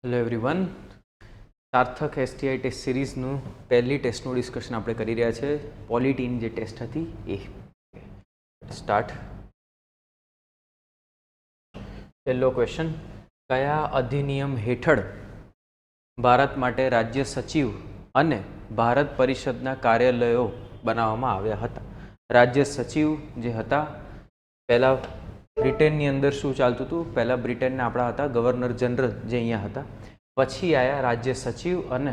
Hello everyone, સાર્થક STI test સિરીઝનું પહેલી ટેસ્ટનું discussion આપણે કરી રહ્યા છે. પોલિટીની જે ટેસ્ટ હતી એ સ્ટાર્ટ. પહેલો ક્વેશ્ચન, કયા અધિનિયમ હેઠળ ભારત માટે રાજ્ય સચિવ અને ભારત પરિષદના કાર્યાલયો બનાવવામાં આવ્યા હતા? રાજ્ય સચિવ જે હતા, પહેલાં બ્રિટનની અંદર શું ચાલતું હતું? પહેલાં બ્રિટનના આપણા હતા ગવર્નર જનરલ જે અહીંયા હતા, પછી આવ્યા રાજ્ય સચિવ અને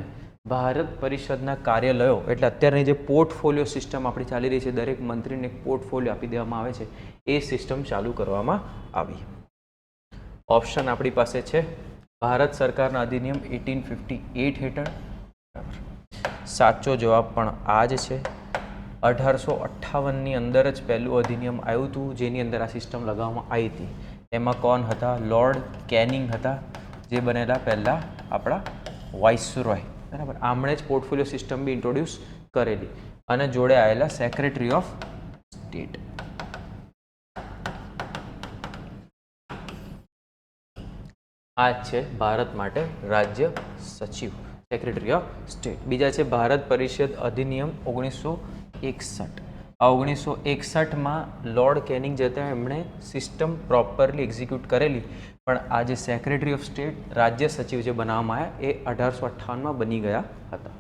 ભારત પરિષદના કાર્યાલયો. એટલે અત્યારની જે પોર્ટફોલિયો સિસ્ટમ આપણી ચાલી રહી છે, દરેક મંત્રીને એક પોર્ટફોલિયો આપી દેવામાં આવે છે, એ સિસ્ટમ ચાલુ કરવામાં આવી. ઓપ્શન આપણી પાસે છે ભારત સરકારના અધિનિયમ 1858 હેઠળ. સાચો જવાબ પણ આ જ છે. 1858ની અંદર જ પહેલું અધિનિયમ આવ્યું હતું જેની અંદર આ સિસ્ટમ લગાવવામાં આવી હતી. એમાં કોણ હતા? લોર્ડ કેનિંગ હતા, જે બનેલા પહેલાં આપણા વાઇસરોય. બરાબર, આમણે જ પોર્ટફોલિયો સિસ્ટમ બી ઇન્ટ્રોડ્યુસ કરેલી અને જોડે આવેલા સેક્રેટરી ઓફ સ્ટેટ. આ જ છે ભારત માટે રાજ્ય સચિવ, સેક્રેટરી ઓફ સ્ટેટ. બીજા છે ભારત પરિષદ અધિનિયમ 1961. આ 1961માં લોર્ડ કેનિંગ જે હતા એમણે સિસ્ટમ પ્રોપરલી એક્ઝિક્યુટ કરેલી, પણ આ જે સેક્રેટરી ઓફ સ્ટેટ રાજ્ય સચિવ જે બનાવવામાં આવ્યા એ 1858માં બની ગયા હતા.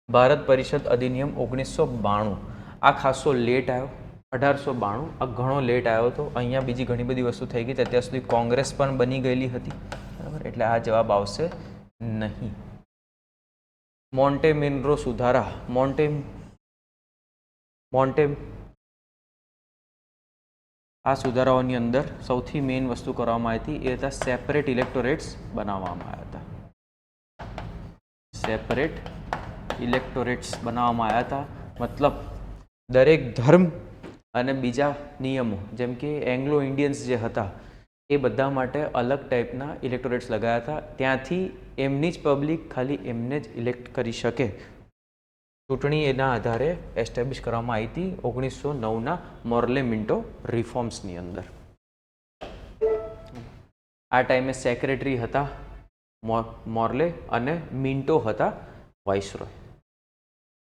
ભારત પરિષદ અધિનિયમ 1992, આ ખાસો લેટ આવ્યો. 1892 આ ઘણો લેટ આવ્યો હતો. અહીંયા બીજી ઘણી બધી વસ્તુ થઈ ગઈ. અત્યાર સુધી કોંગ્રેસ પણ બની ગયેલી હતી. બરાબર, એટલે આ જવાબ આવશે નહીં. મોન્ટેમિનરો સુધારા. આ સુધારાઓની અંદર સૌથી મેઇન વસ્તુ કરવામાં આવી હતી એ હતા સેપરેટ ઇલેક્ટોરેટ્સ બનાવવામાં આવ્યા હતા. સેપરેટ ઇલેક્ટોરેટ્સ બનાવવામાં આવ્યા હતા. મતલબ દરેક ધર્મ અને બીજા નિયમો, જેમ કે એંગ્લો ઇન્ડિયન્સ જે હતા એ બધા માટે અલગ ટાઈપના ઇલેક્ટોરેટ્સ લગાવ્યા હતા. ત્યાંથી એમની જ પબ્લિક ખાલી એમને જ ઇલેક્ટ કરી શકે. ચૂંટણી એના આધારે એસ્ટેબ્લિશ કરવામાં આવી હતી 1909ના મોર્લે મિન્ટો રિફોર્મ્સની અંદર. આ ટાઈમે સેક્રેટરી હતા મોર્લે અને મિન્ટો હતા વાઇસરોય.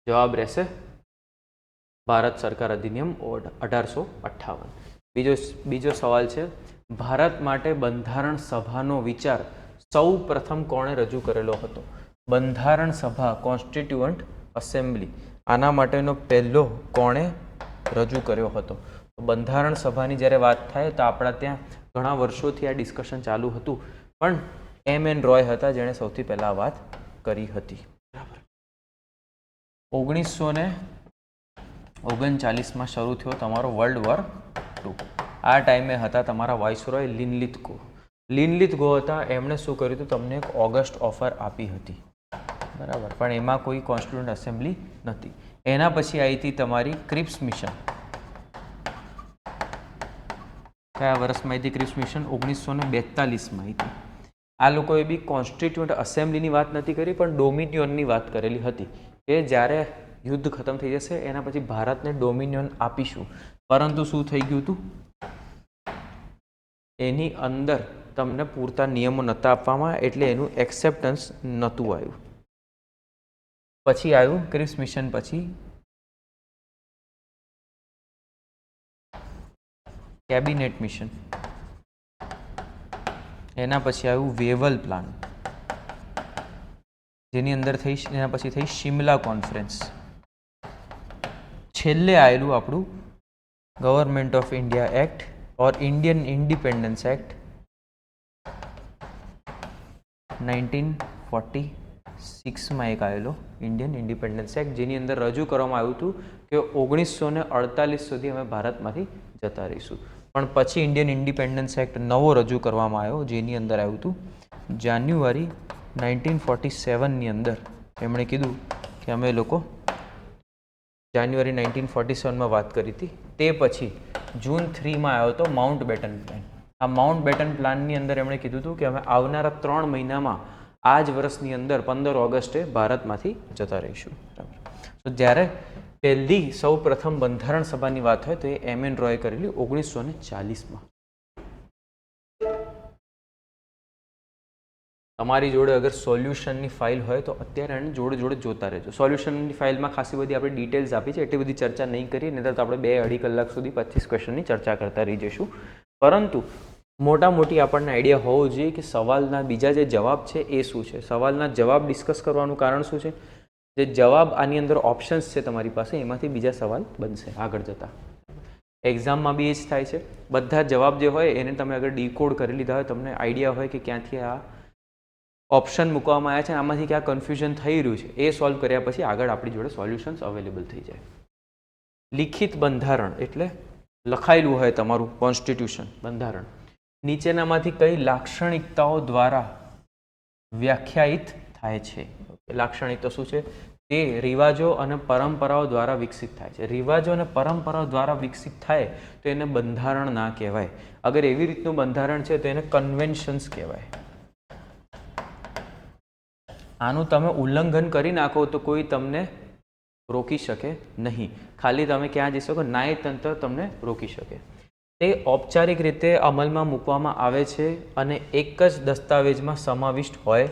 જવાબ રહેશે ભારત સરકાર અધિનિયમ 1858. બીજો સવાલ છે, ભારત માટે બંધારણ સભાનો વિચાર સૌ પ્રથમ કોણે રજૂ કરેલો હતો? બંધારણ સભા, કોન્સ્ટિટ્યુઅન્ટ અસેમ્બલી, આના માટેનો પહેલો કોણે રજૂ કર્યો હતો? બંધારણ સભાની જ્યારે વાત થાય તો આપણા ત્યાં ઘણા વર્ષોથી આ ડિસ્કશન ચાલુ હતું, પણ એમ રોય હતા જેણે સૌથી પહેલાં વાત કરી હતી. બરાબર. 1939માં શરૂ થયો તમારો વર્લ્ડ વોર II. આ ટાઈમે હતા તમારા વાઇસરોય લિનલિથગો. લિનલિથગો હતા, એમણે શું કર્યું હતું? તમને એક ઓગસ્ટ ઓફર આપી હતી. બરાબર, પણ એમાં કોઈ કોન્સ્ટિટ્યુઅન્ટ એસેમ્બલી નથી. એના પછી આવી હતી તમારી ક્રિપ્સ મિશન. કયા વર્ષમાં આવી હતી ક્રિપ્સ મિશન? 1942માં આવી હતી. આ લોકોએ બી કોન્સ્ટિટ્યુઅન્ટ એસેમ્બલીની વાત નથી કરી, પણ ડોમિનિયનની વાત કરેલી હતી કે જ્યારે યુદ્ધ ખતમ થઈ જશે એના પછી ભારતને ડોમિનિયન આપીશું. પરંતુ શું થઈ ગયું હતું? એની અંદર તમને પૂરતા નિયમો નહોતા આપવામાં, એટલે એનું એક્સેપ્ટન્સ નહોતું આવ્યું. પછી આવ્યું ક્રિપ્સ મિશન, પછી કેબિનેટ મિશન, એના પછી આવ્યું વેવલ પ્લાન, જેની અંદર થઈ એના પછી થઈ શિમલા કોન્ફરન્સ. છેલ્લે આવેલું આપણું government of India act or Indian independence act 1946માં એક આવેલો ઇન્ડિયન ઇન્ડિપેન્ડન્સ એક્ટ, જેની અંદર રજૂ કરવામાં આવ્યું હતું કે 1948 સુધી અમે ભારતમાંથી જતા રહીશું. પણ પછી ઇન્ડિયન ઇન્ડિપેન્ડન્સ એક્ટ નવો રજૂ કરવામાં આવ્યો, જેની અંદર આવ્યું હતું જાન્યુઆરી 1947ની અંદર એમણે કીધું કે અમે લોકો જાન્યુઆરી 1947માં વાત કરી હતી. તે પછી જૂન 3માં આવ્યો હતો માઉન્ટ બેટન પ્લાન. આ માઉન્ટ બેટન પ્લાનની અંદર એમણે કીધું હતું કે અમે આવનારા 3 મહિનામાં આ જ વર્ષની અંદર 15 ઓગસ્ટે ભારતમાંથી જતા રહીશું. બરાબર. તો જ્યારે પહેલી સૌ પ્રથમ બંધારણ સભાની વાત હોય તો એ એમ એન રોય કરેલી 1940માં. તમારી જોડે અગર સોલ્યુશનની ફાઇલ હોય તો અત્યારે એને જોડે જોડે જોતા રહેજો. સોલ્યુશનની ફાઇલમાં ખાસી બધી આપણે ડિટેલ્સ આપી છે, એટલી બધી ચર્ચા નહીં કરીએ, નહીં તો આપણે 2-2.5 કલાક સુધી 25 ક્વેશ્ચનની ચર્ચા કરતા રહી જઈશું. પરંતુ મોટા મોટી આપણને આઈડિયા હોવો જોઈએ કે સવાલના બીજા જે જવાબ છે એ શું છે. સવાલના જવાબ ડિસ્કસ કરવાનું કારણ શું છે? જે જવાબ આની અંદર ઓપ્શન્સ છે તમારી પાસે, એમાંથી બીજા સવાલ બનશે આગળ જતાં. એક્ઝામમાં બી એ જ થાય છે. બધા જવાબ જે હોય એને તમે અગર ડીકોડ કરી લીધા હોય, તમને આઈડિયા હોય કે ક્યાંથી આ ઓપ્શન મૂકવામાં આવ્યા છે, આમાંથી ક્યાં કન્ફ્યુઝન થઈ રહ્યું છે, એ સોલ્વ કર્યા પછી આગળ આપણી જોડે સોલ્યુશન્સ અવેલેબલ થઈ જાય. લિખિત બંધારણ એટલે લખાયેલું હોય તમારું કોન્સ્ટિટ્યુશન, બંધારણ. નીચેનામાંથી કઈ લાક્ષણિકતાઓ દ્વારા વ્યાખ્યાયિત થાય છે? લાક્ષણિકતા શું છે? તે રિવાજો અને પરંપરાઓ દ્વારા વિકસિત થાય છે. રિવાજો અને પરંપરાઓ દ્વારા વિકસિત થાય તો એને બંધારણ ના કહેવાય. અગર એવી રીતનું બંધારણ છે તો એને કન્વેન્શન્સ કહેવાય. આનું તમે ઉલ્લંઘન કરી નાખો તો કોઈ તમને રોકી શકે નહીં. ખાલી તમે ક્યાં જઈ શકો? ન્યાયતંત્ર તમને રોકી શકે. તે ઔપચારિક રીતે અમલમાં મૂકવામાં આવે છે અને એક જ દસ્તાવેજમાં સમાવિષ્ટ હોય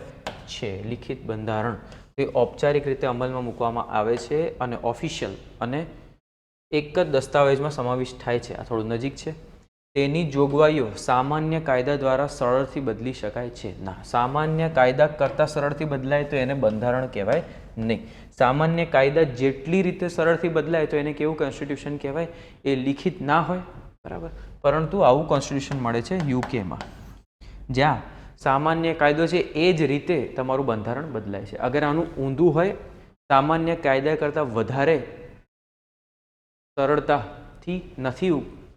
છે. લિખિત બંધારણ તે ઔપચારિક રીતે અમલમાં મૂકવામાં આવે છે અને ઓફિશિયલ અને એક જ દસ્તાવેજમાં સમાવિષ્ટ થાય છે. આ થોડું નજીક છે. તેની જોગવાઈઓ સામાન્ય કાયદા દ્વારા સરળથી બદલી શકાય છે. ના, સામાન્ય કાયદા કરતાં સરળથી બદલાય તો એને બંધારણ કહેવાય નહીં. સામાન્ય કાયદા જેટલી રીતે સરળથી બદલાય તો એને કેવું કોન્સ્ટિટ્યુશન કહેવાય? એ લિખિત ના હોય, બરાબર. પરંતુ આવું કોન્સ્ટિટ્યુશન મળે છે યુકેમાં, જ્યાં સામાન્ય કાયદો છે એ જ રીતે તમારું બંધારણ બદલાય છે. અગર આનું ઊંધું હોય, સામાન્ય કાયદા કરતાં વધારે સરળતાથી નથી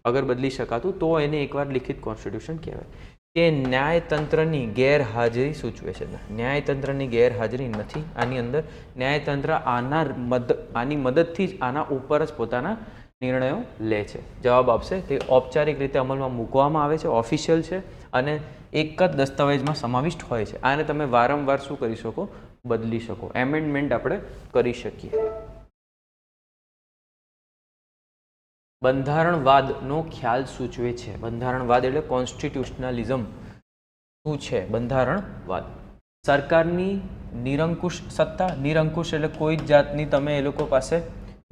અગર બદલી શકાતું, તો એને એકવાર લિખિત કોન્સ્ટિટ્યુશન કહેવાય. તે ન્યાયતંત્રની ગેરહાજરી સૂચવે છે. ન્યાયતંત્રની ગેરહાજરી નથી આની અંદર. ન્યાયતંત્ર આની મદદથી જ આના ઉપર જ પોતાના નિર્ણયો લે છે. જવાબ આપશે તે ઔપચારિક રીતે અમલમાં મૂકવામાં આવે છે, ઓફિશિયલ છે અને એક જ દસ્તાવેજમાં સમાવિષ્ટ હોય છે. આને તમે વારંવાર શું કરી શકો? બદલી શકો. એમેન્ડમેન્ટ આપણે કરી શકીએ. બંધારણવાદનો ખ્યાલ સૂચવે છે. બંધારણવાદ એટલે કોન્સ્ટિટ્યુશનલિઝમ. શું છે બંધારણવાદ? સરકારની નિરંકુશ સત્તા. નિરંકુશ એટલે કોઈ જ જાતની તમે એ લોકો પાસે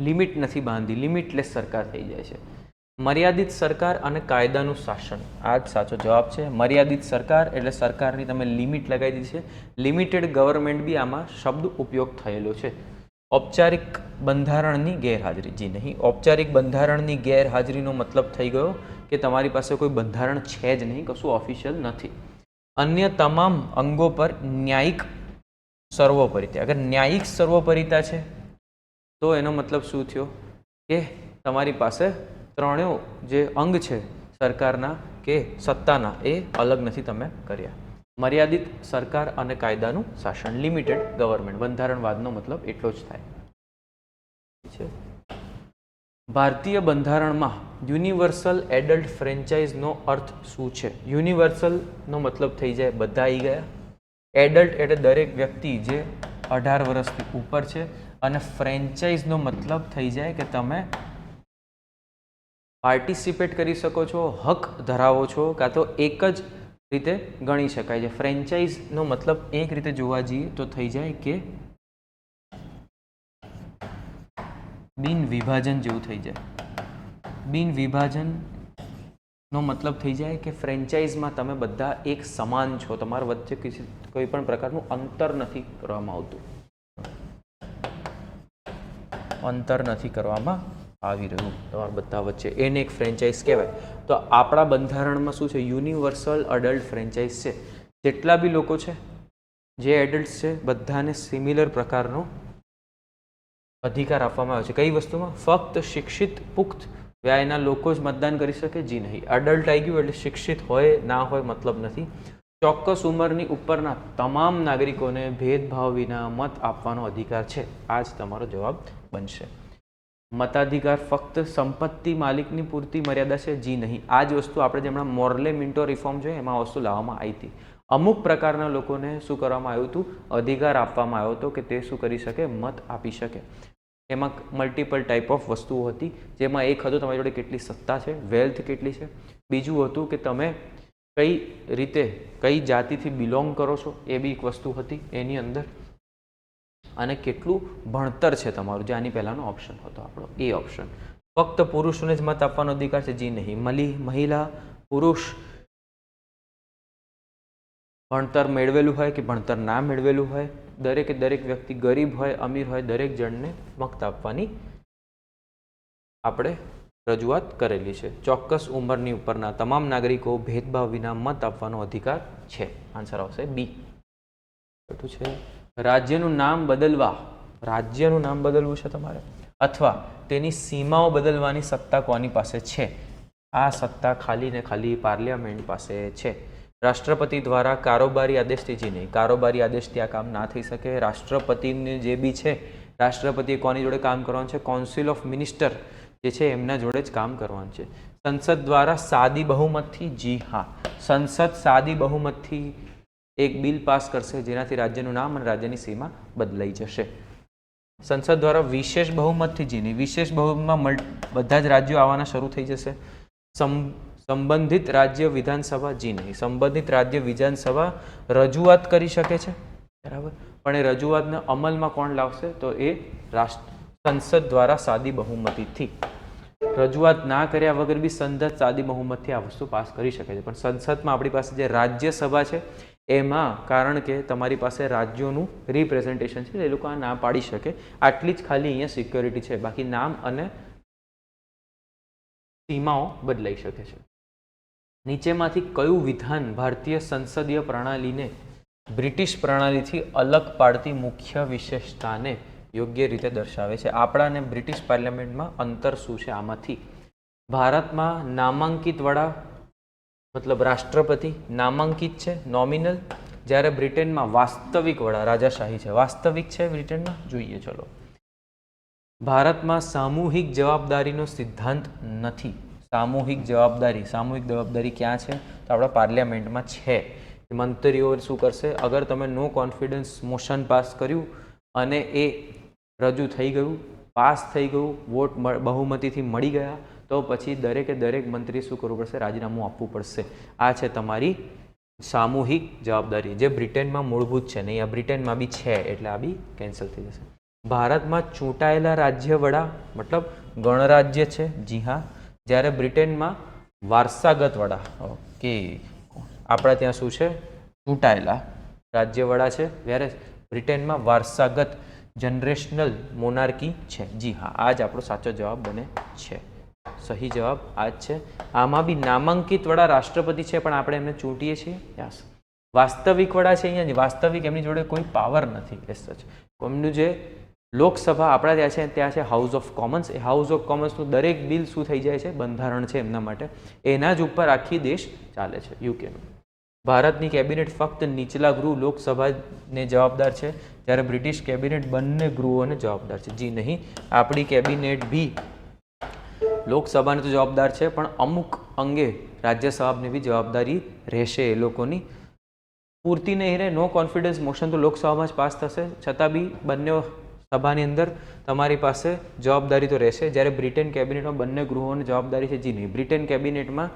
લિમિટ નથી બાંધી, લિમિટલેસ સરકાર થઈ જાય છે. મર્યાદિત સરકાર અને કાયદાનું શાસન, આ જ સાચો જવાબ છે. મર્યાદિત સરકાર એટલે સરકારની તમે લિમિટ લગાવી દીધી છે. લિમિટેડ ગવર્મેન્ટ બી આમાં શબ્દ ઉપયોગ થયેલો છે. ઔપચારિક બંધારણની ગેરહાજરી, જી નહીં. ઔપચારિક બંધારણની ગેરહાજરીનો મતલબ થઈ ગયો કે તમારી પાસે કોઈ બંધારણ છે જ નહીં, કશું ઓફિશિયલ નથી. અન્ય તમામ અંગો પર ન્યાયિક સર્વોપરિતા. અગર ન્યાયિક સર્વોપરિતા છે તો એનો મતલબ શું થયો? કે તમારી પાસે ત્રણેય જે અંગ છે સરકારના કે સત્તાના એ અલગ નથી તમે કર્યા. મર્યાદિત સરકાર અને કાયદાનું શાસન, લિમિટેડ ગવર્મેન્ટ. બંધારણવાદનો મતલબ એટલો જ થાય છે. ભારતીય બંધારણમાં યુનિવર્સલ એડલ્ટ ફ્રેન્ચાઇઝનો અર્થ શું છે? યુનિવર્સલનો મતલબ થઈ જાય બધા આવી ગયા. એડલ્ટ એટલે દરેક વ્યક્તિ જે 18 વર્ષથી ઉપર છે અને ફ્રેન્ચાઇઝનો મતલબ થઈ જાય કે તમે પાર્ટિસિપેટ કરી શકો છો, હક ધરાવો છો, કાં તો એક જ રીતે ગણી શકાય છે. ફ્રેન્ચાઇઝનો મતલબ એક રીતે જોવા જઈએ તો થઈ જાય કે બિન વિભાજન જેવું થઈ જાય. બિન વિભાજનનો મતલબ થઈ જાય કે ફ્રેન્ચાઇઝમાં તમે બધા એક સમાન છો, તમારા વચ્ચે કોઈ પણ પ્રકારનું અંતર નથી કરવામાં આવતું, અંતર નથી કરવામાં આવી રહ્યું તમારા બધા વચ્ચે, એને એક ફ્રેન્ચાઇઝ કહેવાય. તો આપણા બંધારણમાં શું છે? યુનિવર્સલ એડલ્ટ ફ્રેન્ચાઇઝ છે. જેટલા બી લોકો છે, જે એડલ્ટ છે, બધાને સિમિલર પ્રકારનો અધિકાર આપવામાં આવ્યો છે. કઈ વસ્તુમાં? ફક્ત શિક્ષિત પુખ્ત વયના લોકો જ મતદાન કરી શકે? જી નહીં. એડલ્ટ આવી ગયું એટલે શિક્ષિત હોય ના હોય મતલબ નથી. ચોક્કસ ઉંમરની ઉપરના તમામ નાગરિકોને ભેદભાવ વિના મત આપવાનો અધિકાર છે. આ જ તમારો જવાબ બનશે. મતાધિકાર ફક્ત સંપત્તિ માલિકની પૂરતી મર્યાદા છે? જી નહીં. આ જ વસ્તુ આપણે જેમણા મોર્લે મિન્ટો રિફોર્મ જોઈએ એમાં વસ્તુ લાવવામાં આવી હતી. અમુક પ્રકારના લોકોને શું કરવામાં આવ્યું હતું? અધિકાર આપવામાં આવ્યો હતો કે તે શું કરી શકે? મત આપી શકે. એમાં મલ્ટિપલ ટાઈપ ઓફ વસ્તુઓ હતી, જેમાં એક હતું તમારી જોડે કેટલી સત્તા છે, વેલ્થ કેટલી છે. બીજું હતું કે તમે કઈ રીતે કઈ જાતિથી બિલોંગ કરો છો એ બી એક વસ્તુ હતી એની અંદર, અને કેટલું ભણતર છે તમારું, જે આની પહેલાંનો ઓપ્શન હતો આપણો એ ઓપ્શન. ફક્ત પુરુષોને જ મત આપવાનો અધિકાર છે? જી નહીં. મહિલા પુરુષ ભણતર મેળવેલું હોય કે ભણતર ના મેળવેલું હોય, દરેકે દરેક વ્યક્તિ ગરીબ હોય અમીર હોય દરેક જણને મત આપવાની આપણે રજૂઆત કરેલી છે. ચોક્કસ ઉંમરની ઉપરના તમામ નાગરિકો ભેદભાવ વિના મત આપવાનો અધિકાર છે. આન્સર આવશે બી. બેઠું છે. રાજ્યનું નામ બદલવા, રાજ્યનું નામ બદલવું છે તમારે અથવા તેની સીમાઓ બદલવાની સત્તા કોની પાસે છે? આ સત્તા ખાલી ને ખાલી પાર્લિયામેન્ટ પાસે છે. રાષ્ટ્રપતિ દ્વારા કારોબારી આદેશથી જ નહીં, કારોબારી આદેશથી આ કામ ના થઈ શકે. રાષ્ટ્રપતિને જે બી છે, રાષ્ટ્રપતિએ કોની જોડે કામ કરવાનું છે? કાઉન્સિલ ઓફ મિનિસ્ટર જે છે એમના જોડે જ કામ કરવાનું છે. સંસદ દ્વારા સાદી બહુમતથી, જી હા, સંસદ સાદી બહુમતથી એક બિલ પાસ કરશે જેનાથી રાજ્યનું નામ અને રાજ્યની સીમા બદલાઈ જશે. સંસદ દ્વારા વિશેષ બહુમતથી, જી નહીં, વિશેષ બહુમતમાં બધા જ રાજ્યો આવવાના શરૂ થઈ જશે. સંબંધિત રાજ્ય વિધાનસભા, જી નહીં, સંબંધિત રાજ્ય વિધાનસભા રજૂઆત કરી શકે છે, બરાબર, પણ એ રજૂઆતને અમલમાં કોણ લાવશે? તો એ સંસદ દ્વારા સાદી બહુમતીથી. રજૂઆત ના કર્યા વગર બી સંસદ સાદી બહુમતથી આ વસ્તુ પાસ કરી શકે છે. પણ સંસદમાં આપણી પાસે જે રાજ્યસભા છે એમાં, કારણ કે તમારી પાસે રાજ્યોનું રિપ્રેઝન્ટેશન છે, એ લોકો આ ના પાડી શકે. આટલી જ ખાલી અહીંયા સિક્યોરિટી છે, બાકી નામ અને સીમાઓ બદલાઈ શકે છે. નીચેમાંથી કયું વિધાન ભારતીય સંસદીય પ્રણાલીને બ્રિટિશ પ્રણાલીથી અલગ પાડતી મુખ્ય વિશેષતાને યોગ્ય રીતે દર્શાવે છે? આપણા અને બ્રિટિશ પાર્લામેન્ટમાં અંતર શું છે? આમાંથી ભારતમાં નામાંકિત વડા મતલબ રાષ્ટ્રપતિ નામાંકિત છે, નોમિનલ, જ્યારે બ્રિટનમાં વાસ્તવિક વડા રાજાશાહી છે. વાસ્તવિક છે બ્રિટનમાં? જોઈએ ચલો. ભારતમાં સામૂહિક જવાબદારીનો સિદ્ધાંત નથી. સામૂહિક જવાબદારી ક્યાં છે? તો આપણા પાર્લામેન્ટમાં છે. મંત્રીઓ શું કરશે? અગર તમે નો કોન્ફિડન્સ મોશન પાસ કર્યું અને એ રજૂ થઈ ગયું, પાસ થઈ ગયું, વોટ બહુમતીથી મળી ગયા, તો પછી દરેકે દરેક મંત્રી શું કરવું પડશે? રાજીનામું આપવું પડશે. આ છે તમારી સામૂહિક જવાબદારી, જે બ્રિટનમાં મૂળભૂત છે. નહીં, આ બ્રિટનમાં બી છે એટલે આ બી કેન્સલ થઈ જશે. ભારતમાં ચૂંટાયેલા રાજ્ય વડા મતલબ ગણરાજ્ય છે, જી હા, જ્યારે બ્રિટનમાં વારસાગત વડા, ઓકે, આપણા ત્યાં શું છે? ચૂંટાયેલા રાજ્ય વડા છે, જ્યારે બ્રિટનમાં વારસાગત જનરેશનલ મોનાર્કી છે. જી હા, આ જ આપણો સાચો જવાબ બને છે. સહી જવાબ આ જ છે. આમાં બી નામાંકિત વડા રાષ્ટ્રપતિ છે, પણ આપણે એમને ચૂંટીએ છીએ. યસ. વાસ્તવિક વડા છે અહીંયા, વાસ્તવિક એમની જોડે કોઈ પાવર નથી એ સચ. એમનું જે લોકસભા આપણા ત્યાં છે હાઉસ ઓફ કોમન્સ. એ હાઉસ ઓફ કોમન્સનું દરેક બિલ શું થઈ જાય છે? બંધારણ છે એમના માટે. એના જ ઉપર આખી દેશ ચાલે છે, યુકેનું. ભારતની કેબિનેટ ફક્ત નીચલા ગૃહ લોકસભાને જવાબદાર છે, જ્યારે બ્રિટિશ કેબિનેટ બંને ગૃહોને જવાબદાર છે. જી નહીં, આપણી કેબિનેટ બી લોકસભાને તો જવાબદાર છે, પણ અમુક અંગે રાજ્યસભાને બી જવાબદારી રહેશે એ લોકોની. પૂરતી નહીં રહે. નો કોન્ફિડન્સ મોશન તો લોકસભામાં જ પાસ થશે, છતાં બી બંને સભાની અંદર તમારી પાસે જવાબદારી તો રહેશે. જ્યારે બ્રિટન કેબિનેટમાં બંને ગૃહોની જવાબદારી છે. જી નહીં, બ્રિટન કેબિનેટમાં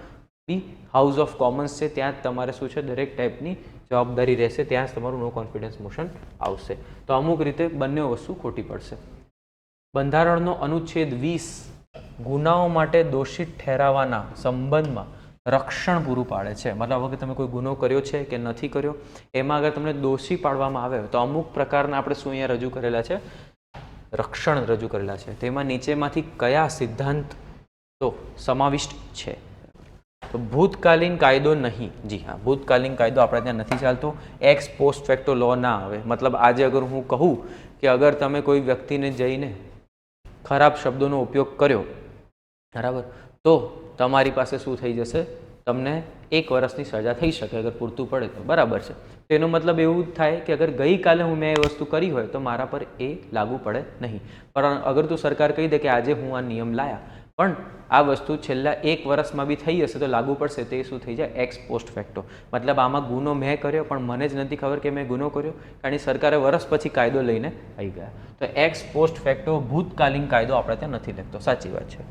બી હાઉસ ઓફ કોમન્સ છે, ત્યાં જ તમારે શું છે? દરેક ટાઈપની જવાબદારી રહેશે, ત્યાં જ તમારું નો કોન્ફિડન્સ મોશન આવશે. તો અમુક રીતે બંને વસ્તુ ખોટી પડશે. બંધારણનો અનુચ્છેદ 20 ગુનાઓ માટે દોષિત ઠેરાવાના સંબંધમાં રક્ષણ પૂરું પાડે છે. મતલબ અગર તમે કોઈ ગુનો કર્યો છે કે નથી કર્યો, એમાં અગર તમને દોષી પાડવામાં આવે તો અમુક પ્રકારના આપણે શું અહીંયા રજૂ કરેલા છે? રક્ષણ રજૂ કરેલા છે. તેમાં નીચેમાંથી કયા સિદ્ધાંત તો સમાવિષ્ટ છે? તો ભૂતકાલીન કાયદો નહીં. જી હા, ભૂતકાલીન કાયદો આપણે ત્યાં નથી ચાલતો. એક્સ પોસ્ટ ફેક્ટો લો ના આવે. મતલબ આજે અગર હું કહું કે અગર તમે કોઈ વ્યક્તિને જઈને ખરાબ શબ્દોનો ઉપયોગ કર્યો, બરાબર, તો તમારી પાસે શું થઈ જશે? તમને 1 વર્ષની સજા થઈ શકે અગર પૂરતું પડે તો, બરાબર છે. તેનો મતલબ એવું જ થાય કે અગર ગઈકાલે મેં એ વસ્તુ કરી હોય તો મારા પર એ લાગુ પડે નહીં. પણ અગર તો સરકાર કહી દે કે આજે હું આ નિયમ લાયા, પણ આ વસ્તુ છેલ્લા 1 વર્ષમાં બી થઈ હશે તો લાગુ પડશે. તે શું થઈ જાય? X post facto. મતલબ આમાં ગુનો મેં કર્યો પણ મને જ નથી ખબર કે મેં ગુનો કર્યો, કારણ કે સરકારે વર્ષ પછી કાયદો લઈને આવી ગયા. તો એક્સ પોસ્ટ ફેક્ટો ભૂતકાલીન કાયદો આપણે ત્યાં નથી લખતો. સાચી વાત છે.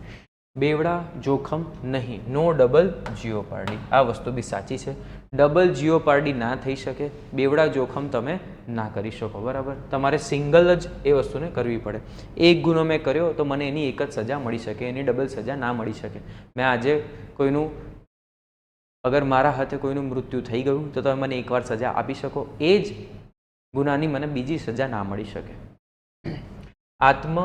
બેવડા જોખમ નહીં, નો ડબલ જીઓપાર્ડી. આ વસ્તુ બી સાચી છે. ડબલ જીઓપાર્ડી ના થઈ શકે, બેવડા જોખમ તમે ના કરી શકો. બરાબર, તમારે સિંગલ જ એ વસ્તુને કરવી પડે. એક ગુનો મેં કર્યો તો મને એની એક જ સજા મળી શકે, એની ડબલ સજા ના મળી શકે. મેં આજે કોઈનું, અગર મારા હાથે કોઈનું મૃત્યુ થઈ ગયું તો તમે મને એકવાર સજા આપી શકો, એ જ ગુનાની મને બીજી સજા ના મળી શકે. આત્મ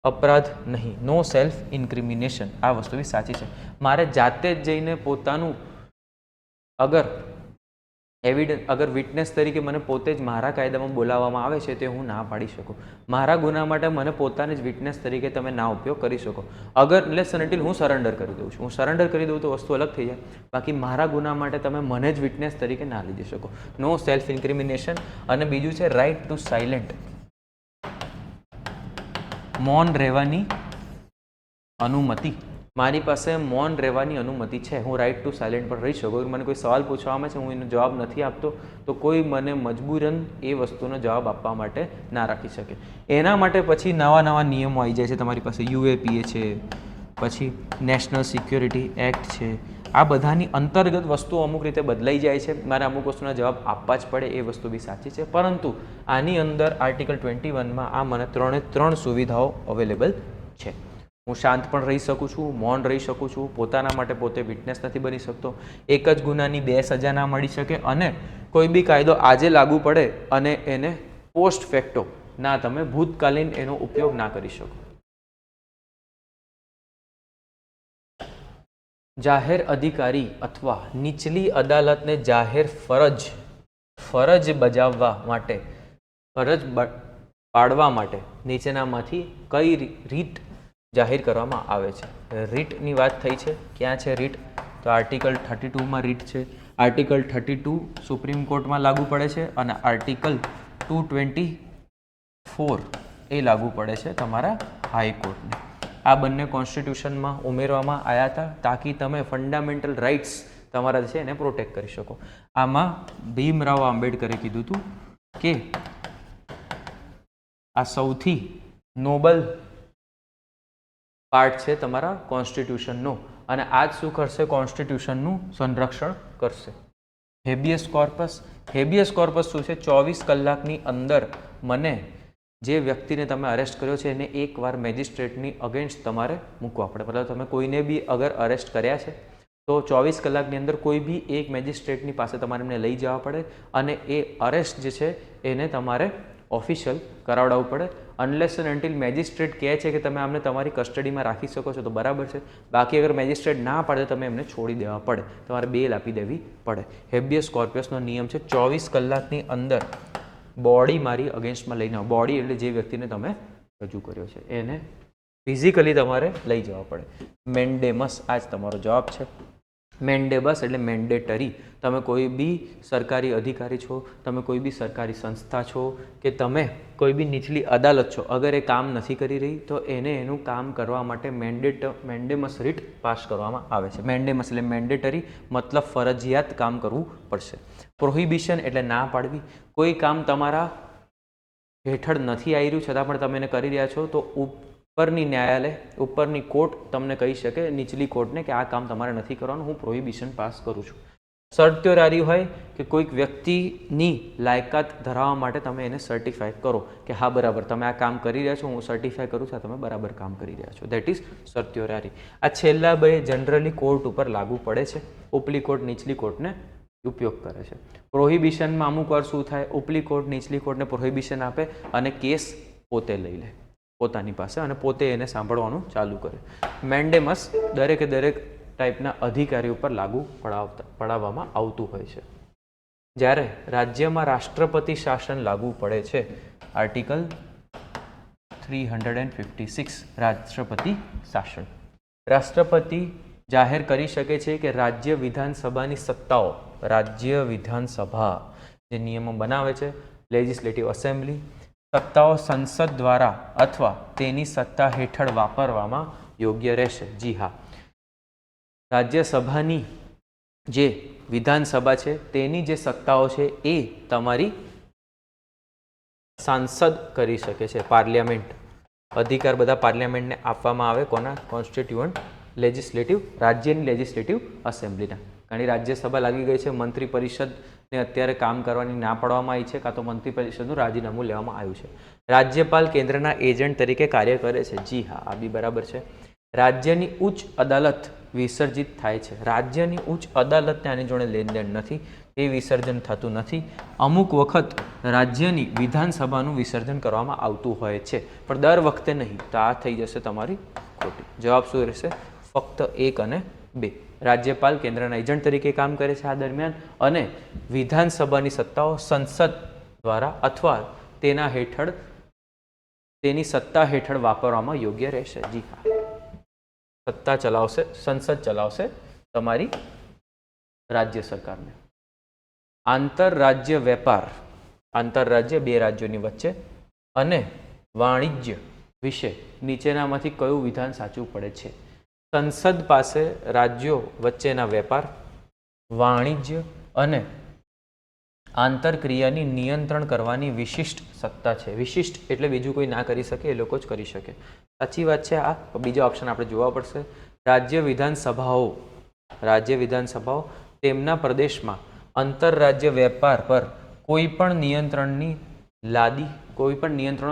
અપરાધ નહીં, નો સેલ્ફ ઇન્ક્રિમિનેશન. આ વસ્તુ બી સાચી છે. મારે જાતે જ જઈને પોતાનું અગર વિટનેસ તરીકે મને પોતે જ મારા કાયદામાં બોલાવવામાં આવે છે તે હું ના પાડી શકું. મારા ગુના માટે મને પોતાને જ વિટનેસ તરીકે તમે ના ઉપયોગ કરી શકો. અગર લેસ અનટિલ હું સરેન્ડર કરી દઉં છું, હું સરેન્ડર કરી દઉં તો વસ્તુ અલગ થઈ જાય. બાકી મારા ગુના માટે તમે મને જ વિટનેસ તરીકે ના લીધી શકો. નો સેલ્ફ ઇન્ક્રિમિનેશન. અને બીજું છે રાઇટ ટુ સાયલેન્ટ, મૌન રહેવાની અનુમતિ. મારી પાસે મૌન રહેવાની અનુમતિ છે, હું રાઇટ ટુ સાયલેન્ટ પર રહી શકું. મને કોઈ સવાલ પૂછવામાં છે, હું એનો જવાબ નથી આપતો તો કોઈ મને મજબૂરન એ વસ્તુનો જવાબ આપવા માટે ના રાખી શકે. એના માટે પછી નવા નવા નિયમો આવી જાય છે. તમારી પાસે UAPA છે, પછી નેશનલ સિક્યોરિટી એક્ટ છે. આ બધાની અંતર્ગત વસ્તુઓ અમુક રીતે બદલાઈ જાય છે. મારે અમુક વસ્તુના જવાબ આપવા જ પડે, એ વસ્તુ બી સાચી છે. પરંતુ આની અંદર આર્ટિકલ 21માં આ મને ત્રણ સુવિધાઓ અવેલેબલ છે. હું શાંત પણ રહી શકું છું, મૌન રહી શકું છું, પોતાના માટે પોતે વિટનેસ નથી બની શકતો, એક જ ગુનાની 2 સજા ના મળી શકે, અને કોઈ બી કાયદો આજે લાગુ પડે અને એને પોસ્ટ ફેક્ટો ના, તમે ભૂતકાલીન એનો ઉપયોગ ના કરી શકો. જાહેર અધિકારી અથવા નીચલી અદાલતને જાહેર ફરજ બજાવવા માટે, ફરજ પાડવા માટે નીચેનામાંથી કઈ રીત જાહેર કરવામાં આવે છે? રીટની વાત થઈ છે. ક્યાં છે રીટ? તો આર્ટિકલ 32માં રીટ છે. આર્ટિકલ 32 સુપ્રીમ કોર્ટમાં લાગુ પડે છે અને આર્ટિકલ 224 એ લાગુ પડે છે તમારા હાઈકોર્ટને. આ બંને કોન્સ્ટિટ્યુશનમાં ઉમેરવામાં આવ્યા હતા તાકી તમે ફંડામેન્ટલ રાઇટ્સ તમારા છે એને પ્રોટેક્ટ કરી શકો. આમાં ભીમરાવ આંબેડકરે કીધું હતું કે આ સૌથી નોબલ પાર્ટ છે તમારા કોન્સ્ટિટ્યુશનનો, અને આજ શું કરશે? કોન્સ્ટિટ્યુશનનું સંરક્ષણ કરશે. Habeas corpus. હેબિયસ કોર્પસ શું છે? 24 કલાકની અંદર મને જે વ્યક્તિને તમે અરેસ્ટ કર્યો છે એને એકવાર મેજિસ્ટ્રેટની અગેન્સ્ટ તમારે મૂકવા પડે. મતલબ તમે કોઈને બી અગર અરેસ્ટ કર્યા છે તો 24 કલાકની અંદર કોઈ બી એક મેજિસ્ટ્રેટની પાસે તમારે એમને લઈ જવા પડે, અને એ અરેસ્ટ જે છે એને તમારે ઓફિશિયલ કરાવડાવવું પડે. અનલેસ એન્ડ અન્ટિલ મેજિસ્ટ્રેટ કહે છે કે તમે આમને તમારી કસ્ટડીમાં રાખી શકો છો તો બરાબર છે. બાકી અગર મેજિસ્ટ્રેટ ના પાડે તમે એમને છોડી દેવા પડે, તમારે બેલ આપી દેવી પડે. હેબિયસ કોર્પસનો નિયમ છે 24 કલાકની અંદર બોડી મારી અગેન્સ્ટમાં લઈને આવો. બોડી એટલે જે વ્યક્તિને તમે રજૂ કર્યો છે એને ફિઝિકલી તમારે લઈ જવા પડે. મેન્ડેમસ, આ જ તમારો જવાબ છે. મેન્ડેબસ એટલે મેન્ડેટરી. તમે કોઈ બી સરકારી અધિકારી છો, તમે કોઈ બી સરકારી સંસ્થા છો, કે તમે કોઈ બી નીચલી અદાલત છો, અગર એ કામ નથી કરી રહી તો એને એનું કામ કરવા માટે મેન્ડેમસ રીટ પાસ કરવામાં આવે છે. મેન્ડેમસ એટલે મેન્ડેટરી, મતલબ ફરજિયાત કામ કરવું પડશે. પ્રોહિબિશન એટલે ના પાડવી. કોઈ કામ તમારા હેઠળ નથી આવી રહ્યું છતાં પણ તમે એને કરી રહ્યા છો તો ઉપરની ન્યાયાલય, ઉપરની કોર્ટ તમને કહી શકે નીચલી કોર્ટને કે આ કામ તમારે નથી કરવાનું, હું પ્રોહિબિશન પાસ કરું છું. સર્ટ્યોરારી હોય કે કોઈક વ્યક્તિની લાયકાત ધરાવવા માટે તમે એને સર્ટિફાઈ કરો કે હા બરાબર તમે આ કામ કરી રહ્યા છો, હું સર્ટિફાઈ કરું છું તમે બરાબર કામ કરી રહ્યા છો. That is certiorari. આ છેલ્લા બે જનરલી કોર્ટ ઉપર લાગુ પડે છે. ઉપલી કોર્ટ નીચલી કોર્ટને ઉપયોગ કરે છે. પ્રોહિબિશનમાં અમુક વાર શું થાય, ઉપલી કોર્ટ નીચલી કોર્ટને પ્રોહિબિશન આપે અને કેસ પોતે લઈ લે પોતાની પાસે અને પોતે એને સાંભળવાનું ચાલુ કરે. મેન્ડેમસ દરેકે દરેક ટાઈપના અધિકારીઓ પર લાગુ પડાવવામાં આવતું હોય છે. જ્યારે રાજ્યમાં રાષ્ટ્રપતિ શાસન લાગુ પડે છે, આર્ટિકલ 356 રાષ્ટ્રપતિ શાસન. રાષ્ટ્રપતિ જાહેર કરી શકે છે કે રાજ્ય વિધાનસભાની સત્તાઓ, રાજ્ય વિધાનસભા જે નિયમો બનાવે છે, લેજિસ્લેટિવ એસેમ્બલી, સત્તાઓ સંસદ દ્વારા અથવા તેની સત્તા હેઠળ વાપરવામાં યોગ્ય રહેશે. જી હા, રાજ્યસભાની જે વિધાનસભા છે તેની જે સત્તાઓ છે એ તમારી સાંસદ કરી શકે છે, પાર્લિયામેન્ટ. અધિકાર બધા પાર્લિયામેન્ટને આપવામાં આવે. કોના? કોન્સ્ટિટ્યુઅન્ટ લેજિસ્લેટિવ, રાજ્યની લેજિસ્લેટિવ એસેમ્બલીના. ઘણી રાજ્યસભા લાગી ગઈ છે. મંત્રી પરિષદને અત્યારે કામ કરવાની ના પાડવામાં આવી છે, કાં તો મંત્રી પરિષદનું રાજીનામું લેવામાં આવ્યું છે. રાજ્યપાલ કેન્દ્રના એજન્ટ તરીકે કાર્ય કરે છે. જી હા, આ બી બરાબર છે. રાજ્યની ઉચ્ચ અદાલત વિસર્જિત થાય છે. રાજ્યની ઉચ્ચ અદાલતને આની જોડે લેનદેન નથી, એ વિસર્જન થતું નથી. અમુક વખત રાજ્યની વિધાનસભાનું વિસર્જન કરવામાં આવતું હોય છે, પણ દર વખતે નહીં. તો આ થઈ જશે તમારી ખોટી. જવાબ શું રહેશે? ફક્ત 1 અને 2. રાજ્યપાલ કેન્દ્રના એજન્ટ તરીકે કામ કરે છે આ દરમિયાન, અને વિધાનસભાની સત્તાઓ સંસદ દ્વારા અથવા તેના હેઠળ તેની સત્તા હેઠળ વાપરવામાં યોગ્ય રહેશે. જી હા, સત્તા ચલાવશે, સંસદ ચલાવશે તમારી રાજ્ય સરકારને. આંતરરાજ્ય વેપાર, આંતરરાજ્ય બે રાજ્યોની વચ્ચે, અને વાણિજ્ય વિશે નીચેનામાંથી કયું વિધાન સાચું પડે છે? સંસદ પાસે રાજ્યો વચ્ચેના વેપાર, વાણિજ્ય અને આંતરક્રિયાની નિયંત્રણ કરવાની વિશિષ્ટ સત્તા છે. વિશિષ્ટ એટલે બીજું કોઈ ના કરી શકે, એ લોકો જ કરી શકે. સાચી વાત છે આ. બીજો ઓપ્શન આપણે જોવા પડશે. રાજ્ય વિધાનસભાઓ તેમના પ્રદેશમાં આંતરરાજ્ય વેપાર પર કોઈ પણ નિયંત્રણો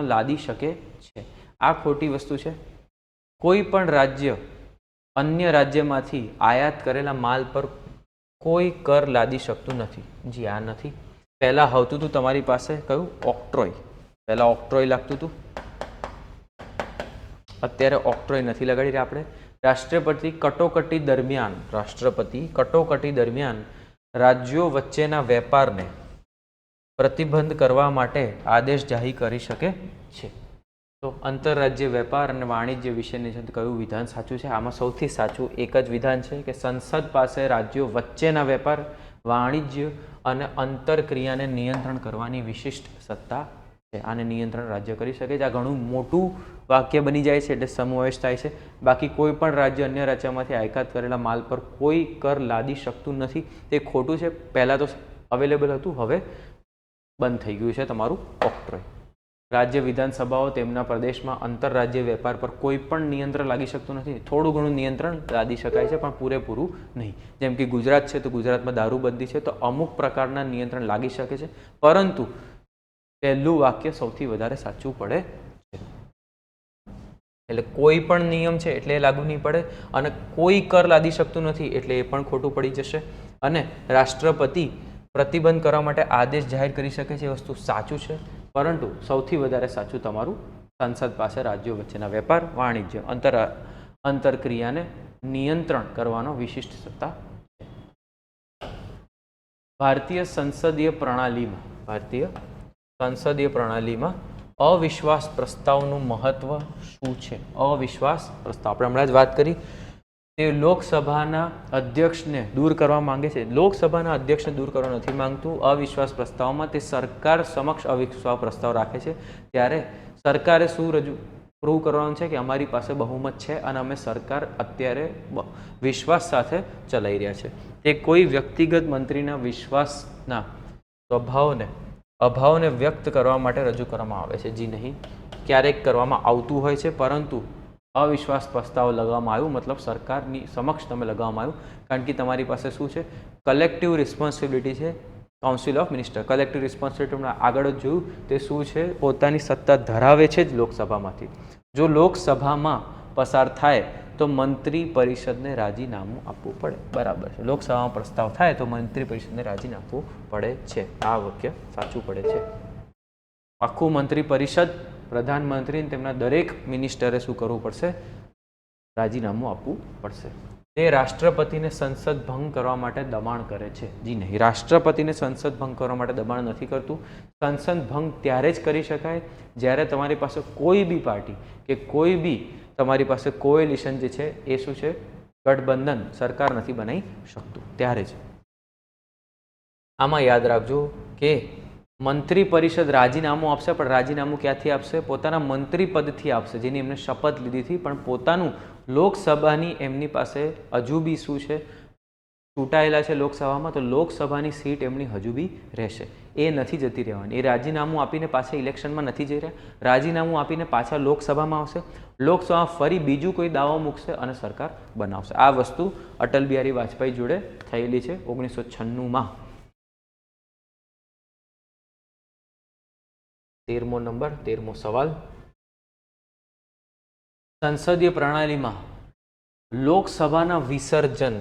લાદી શકે છે. આ ખોટી વસ્તુ છે. કોઈ પણ રાજ્ય અન્ય રાજ્યમાંથી આયાત કરેલા માલ પર કોઈ કર લાદી શકતું નથી. જી આ નથી. પહેલા આવતું હતું તમારી પાસે કયું? ઓક્ટ્રોય. પહેલા ઓક્ટ્રોય લાગતું હતું, અત્યારે ઓક્ટ્રોય નથી લગાડી રહ્યા આપણે. રાષ્ટ્રપતિ કટોકટી દરમિયાન રાજ્યો વચ્ચેના વેપારને પ્રતિબંધ કરવા માટે આદેશ જાહેર કરી શકે છે. તો આંતરરાજ્ય વેપાર અને વાણિજ્ય વિશેની કયું વિધાન સાચું છે? આમાં સૌથી સાચું એક જ વિધાન છે કે સંસદ પાસે રાજ્યો વચ્ચેના વેપાર, વાણિજ્ય અને આંતરક્રિયાને નિયંત્રણ કરવાની વિશિષ્ટ સત્તા છે. આને નિયંત્રણ રાજ્ય કરી શકે છે. આ ઘણું મોટું વાક્ય બની જાય છે, એટલે સમાવેશ થાય છે. બાકી કોઈ પણ રાજ્ય અન્ય રાજ્યમાંથી આયાત કરેલા માલ પર કોઈ કર લાદી શકતું નથી, તે ખોટું છે. પહેલાં તો અવેલેબલ હતું, હવે બંધ થઈ ગયું છે તમારું ઓક્ટ્રોય. રાજ્ય વિધાનસભાઓ તેમના પ્રદેશમાં આંતરરાજ્ય વેપાર પર કોઈ પણ નિયંત્રણ લાગી શકતું નથી. થોડું ઘણું નિયંત્રણ લાદી શકાય છે, પણ પૂરેપૂરું નહીં. જેમ કે ગુજરાત છે, તો ગુજરાતમાં દારૂબંધી છે, તો અમુક પ્રકારના નિયંત્રણ લાગી શકે છે, પરંતુ પહેલું વાક્ય સૌથી વધારે સાચું પડે છે. એટલે કોઈ પણ નિયમ છે એટલે એ લાગુ નહીં પડે, અને કોઈ કર લાદી શકતું નથી એટલે એ પણ ખોટું પડી જશે. અને રાષ્ટ્રપતિ પ્રતિબંધ કરવા માટે આદેશ જાહેર કરી શકે છે, એ વસ્તુ સાચું છે, પરંતુ સૌથી વધારે સાચું તમારું સંસદ પાસે રાજ્યો વચ્ચેના વેપાર, વાણિજ્ય, આંતરક્રિયાને નિયંત્રણ કરવાનો વિશિષ્ટ સત્તા છે. ભારતીય સંસદીય પ્રણાલીમાં અવિશ્વાસ પ્રસ્તાવનું મહત્વ શું છે? અવિશ્વાસ પ્રસ્તાવ આપણે હમણાં જ વાત કરી. તે લોકસભાના અધ્યક્ષને દૂર કરવા માંગે છે. લોકસભાના અધ્યક્ષને દૂર કરવા નથી માંગતું. અવિશ્વાસ પ્રસ્તાવમાં તે સરકાર સમક્ષ અવિશ્વાસ પ્રસ્તાવ રાખે છે, ત્યારે સરકારે શું પ્રૂવ કરવાનું છે કે અમારી પાસે બહુમત છે અને અમે સરકાર અત્યારે વિશ્વાસ સાથે ચલાવી રહ્યા છે. તે કોઈ વ્યક્તિગત મંત્રીના વિશ્વાસના અભાવને વ્યક્ત કરવા માટે રજૂ કરવામાં આવે છે. જી નહીં, ક્યારેક કરવામાં આવતું હોય છે, પરંતુ અવિશ્વાસ પ્રસ્તાવ લગાવવામાં આવ્યું મતલબ સરકારની સમક્ષ તમે લગાવવામાં આવ્યું, કારણ કે તમારી પાસે શું છે? કલેક્ટિવ રિસ્પોન્સિબિલિટી છે. Council of minister collective responsibility આગળ જ જોયું, તે શું છે? પોતાની સત્તા ધરાવે છે જ લોકસભામાંથી. જો લોકસભામાં પસાર થાય તો મંત્રી પરિષદને રાજીનામું આપવું પડે. બરાબર છે. લોકસભામાં પ્રસ્તાવ થાય તો મંત્રી પરિષદને રાજીનામું આપવું પડે છે. આ વાક્ય સાચું પડે છે. આખું મંત્રી પરિષદ, પ્રધાનમંત્રી તેમના દરેક મિનિસ્ટરે શું કરવું પડશે? રાજીનામું આપવું પડશે. તે રાષ્ટ્રપતિને સંસદ ભંગ કરવા માટે દબાણ કરે છે. જી નહીં, રાષ્ટ્રપતિને સંસદ ભંગ કરવા માટે દબાણ નથી કરતું. સંસદ ભંગ ત્યારે જ કરી શકાય જ્યારે તમારી પાસે કોઈ બી પાર્ટી કે કોઈ બી તમારી પાસે કોએલિશન જે છે એ શું છે? ગઠબંધન સરકાર નથી બનાવી શકતું, ત્યારે જ. આમાં યાદ રાખજો કે મંત્રી પરિષદ રાજીનામું આપશે, પણ રાજીનામું ક્યાંથી આપશે? પોતાના મંત્રી પદથી આપશે, જેની એમને શપથ લીધી હતી, પણ પોતાનું લોકસભાની એમની પાસે હજુ બી શું છે? ચૂંટાયેલા છે લોકસભામાં, તો લોકસભાની સીટ એમની હજુ બી રહેશે, એ નથી જતી રહેવાની. એ રાજીનામું આપીને પાછા ઇલેક્શનમાં નથી જઈ રહ્યા, રાજીનામું આપીને પાછા લોકસભામાં આવશે, લોકસભામાં ફરી બીજું કોઈ દાવો મૂકશે અને સરકાર બનાવશે. આ વસ્તુ અટલ બિહારી વાજપેયી જોડે થયેલી છે 1996માં. 13મો સવાલ, સંસદીય પ્રણાલીમાં લોકસભાના વિસર્જન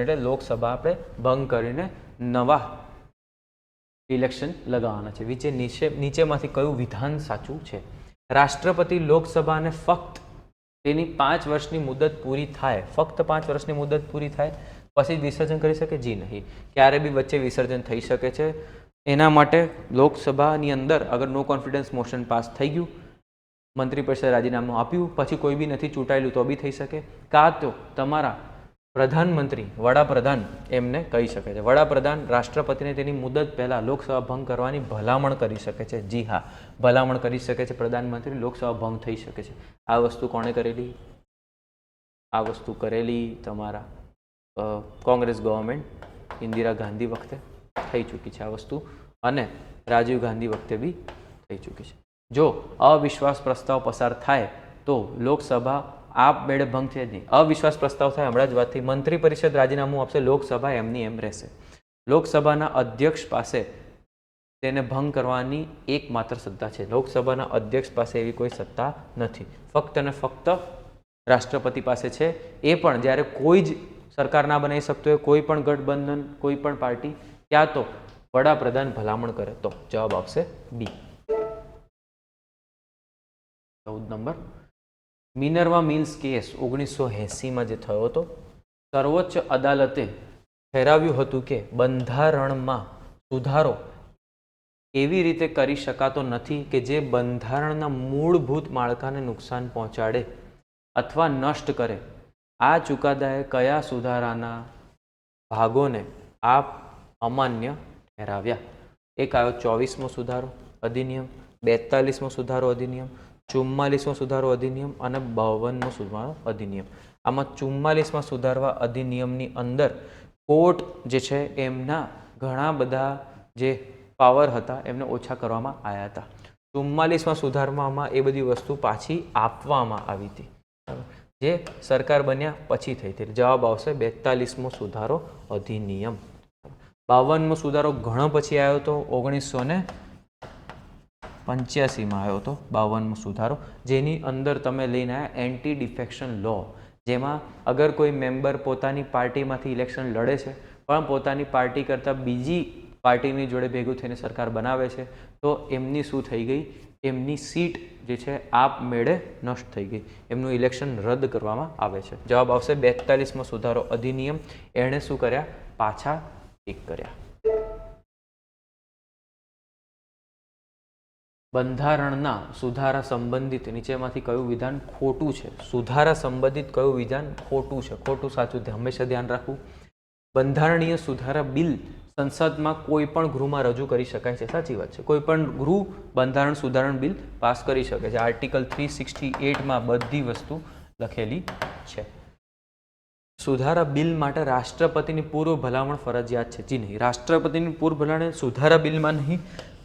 એટલે લોકસભા આપણે ભંગ કરીને નવા ઇલેક્શન લગાવવાના છે. નીચેમાંથી કયું વિધાન સાચું છે? રાષ્ટ્રપતિ લોકસભાને ફક્ત તેની 5 વર્ષની મુદત પૂરી થાય, ફક્ત 5 વર્ષની મુદત પૂરી થાય પછી જ વિસર્જન કરી શકે? જી નહીં, ક્યારે બી વચ્ચે વિસર્જન થઈ શકે છે. એના માટે લોકસભાની અંદર અગર નો કોન્ફિડન્સ મોશન પાસ થઈ ગયું, મંત્રી પરિષદ રાજીનામું આપ્યું, પછી કોઈ બી નથી ચૂંટાયેલું તો બી થઈ શકે, કાં તો તમારા પ્રધાનમંત્રી વડાપ્રધાન એમને કહી શકે છે. વડાપ્રધાન રાષ્ટ્રપતિને તેની મુદત પહેલાં લોકસભા ભંગ કરવાની ભલામણ કરી શકે છે. જી હા, ભલામણ કરી શકે છે પ્રધાનમંત્રી, લોકસભા ભંગ થઈ શકે છે. આ વસ્તુ કોણે કરેલી? આ વસ્તુ કરેલી તમારા કોંગ્રેસ ગવર્મેન્ટ ઇન્દિરા ગાંધી વખતે થઈ ચૂકી છે આ વસ્તુ, અને રાજીવ ગાંધી વખતે બી થઈ ચૂકી છે. જો અવિશ્વાસ પ્રસ્તાવ પસાર થાય તો લોકસભા આપમેળે ભંગ છે જ નહીં. અવિશ્વાસ પ્રસ્તાવ થાય, હમણાં જ વાત થઈ, મંત્રી પરિષદ રાજીનામું આપશે, લોકસભા એમની એમ રહેશે. લોકસભાના અધ્યક્ષ પાસે તેને ભંગ કરવાની એકમાત્ર સત્તા છે. લોકસભાના અધ્યક્ષ પાસે એવી કોઈ સત્તા નથી, ફક્ત અને ફક્ત રાષ્ટ્રપતિ પાસે છે. એ પણ જ્યારે કોઈ જ સરકાર ના બનાવી શકતો હોય, કોઈ પણ ગઠબંધન, કોઈ પણ પાર્ટી, ક્યાં તો વડાપ્રધાન ભલામણ કરે તો. જવાબ આવશે બી. 14 નંબર, મિનર્વા મિલ્સ કેસ 1980માં જે થયો હતો, સર્વોચ્ચ અદાલતે ઠેરાવ્યું હતું કે બંધારણમાં સુધારો એવી રીતે કરી શકાતો નથી કે જે બંધારણના મૂળભૂત માળખાને નુકસાન પહોંચાડે અથવા નષ્ટ કરે. આ ચુકાદાએ કયા સુધારાના ભાગોને અમાન્ય ઠેરાવ્યા? એક આવ્યો 24મો સુધારો અધિનિયમ, 42મો સુધારો અધિનિયમ, 44મો સુધારો અધિનિયમ અને 52મો સુધારો અધિનિયમ. આમાં 44મા સુધારવા અધિનિયમની અંદર કોર્ટ જે છે એમના ઘણા બધા જે પાવર હતા એમને ઓછા કરવામાં આવ્યા હતા. 44મા સુધારવામાં એ બધી વસ્તુ પાછી આપવામાં આવી હતી, જે સરકાર બન્યા પછી થઈ હતી. જવાબ આવશે 42મો સુધારો અધિનિયમ. 52મો સુધારો ઘણો પછી આવ્યો હતો, 1985માં આવ્યો હતો 52મો સુધારો, જેની અંદર તમે લઈને આવ્યા એન્ટી ડિફેક્શન લો, જેમાં અગર કોઈ મેમ્બર પોતાની પાર્ટીમાંથી ઇલેક્શન લડે છે પણ પોતાની પાર્ટી કરતાં બીજી પાર્ટીની જોડે ભેગું થઈને સરકાર બનાવે છે તો એમની શું થઈ ગઈ? એમની સીટ જે છે આપમેળે નષ્ટ થઈ ગઈ, એમનું ઇલેક્શન રદ કરવામાં આવે છે. જવાબ આવશે 42મો સુધારો અધિનિયમ. એણે શું કર્યા? પાછા ઠીક કર્યા. બંધારણના સુધારા સંબંધિત નીચેમાંથી કયું વિધાન ખોટું છે? સુધારા સંબંધિત કયું વિધાન ખોટું છે? ખોટું સાચું હંમેશા ધ્યાન રાખવું. બંધારણીય સુધારા બિલ સંસદમાં કોઈ પણ ગૃહમાં રજૂ કરી શકાય છે. સાચી વાત છે, કોઈ પણ ગૃહ બંધારણ સુધારણ બિલ પાસ કરી શકે છે. આર્ટિકલ 368માં બધી વસ્તુ લખેલી છે. સુધારા બિલ માટે રાષ્ટ્રપતિની પૂર્વ ભલામણ ફરજિયાત છે? જી નહીં, રાષ્ટ્રપતિની પૂર્વ ભલામણ સુધારા બિલમાં નહીં,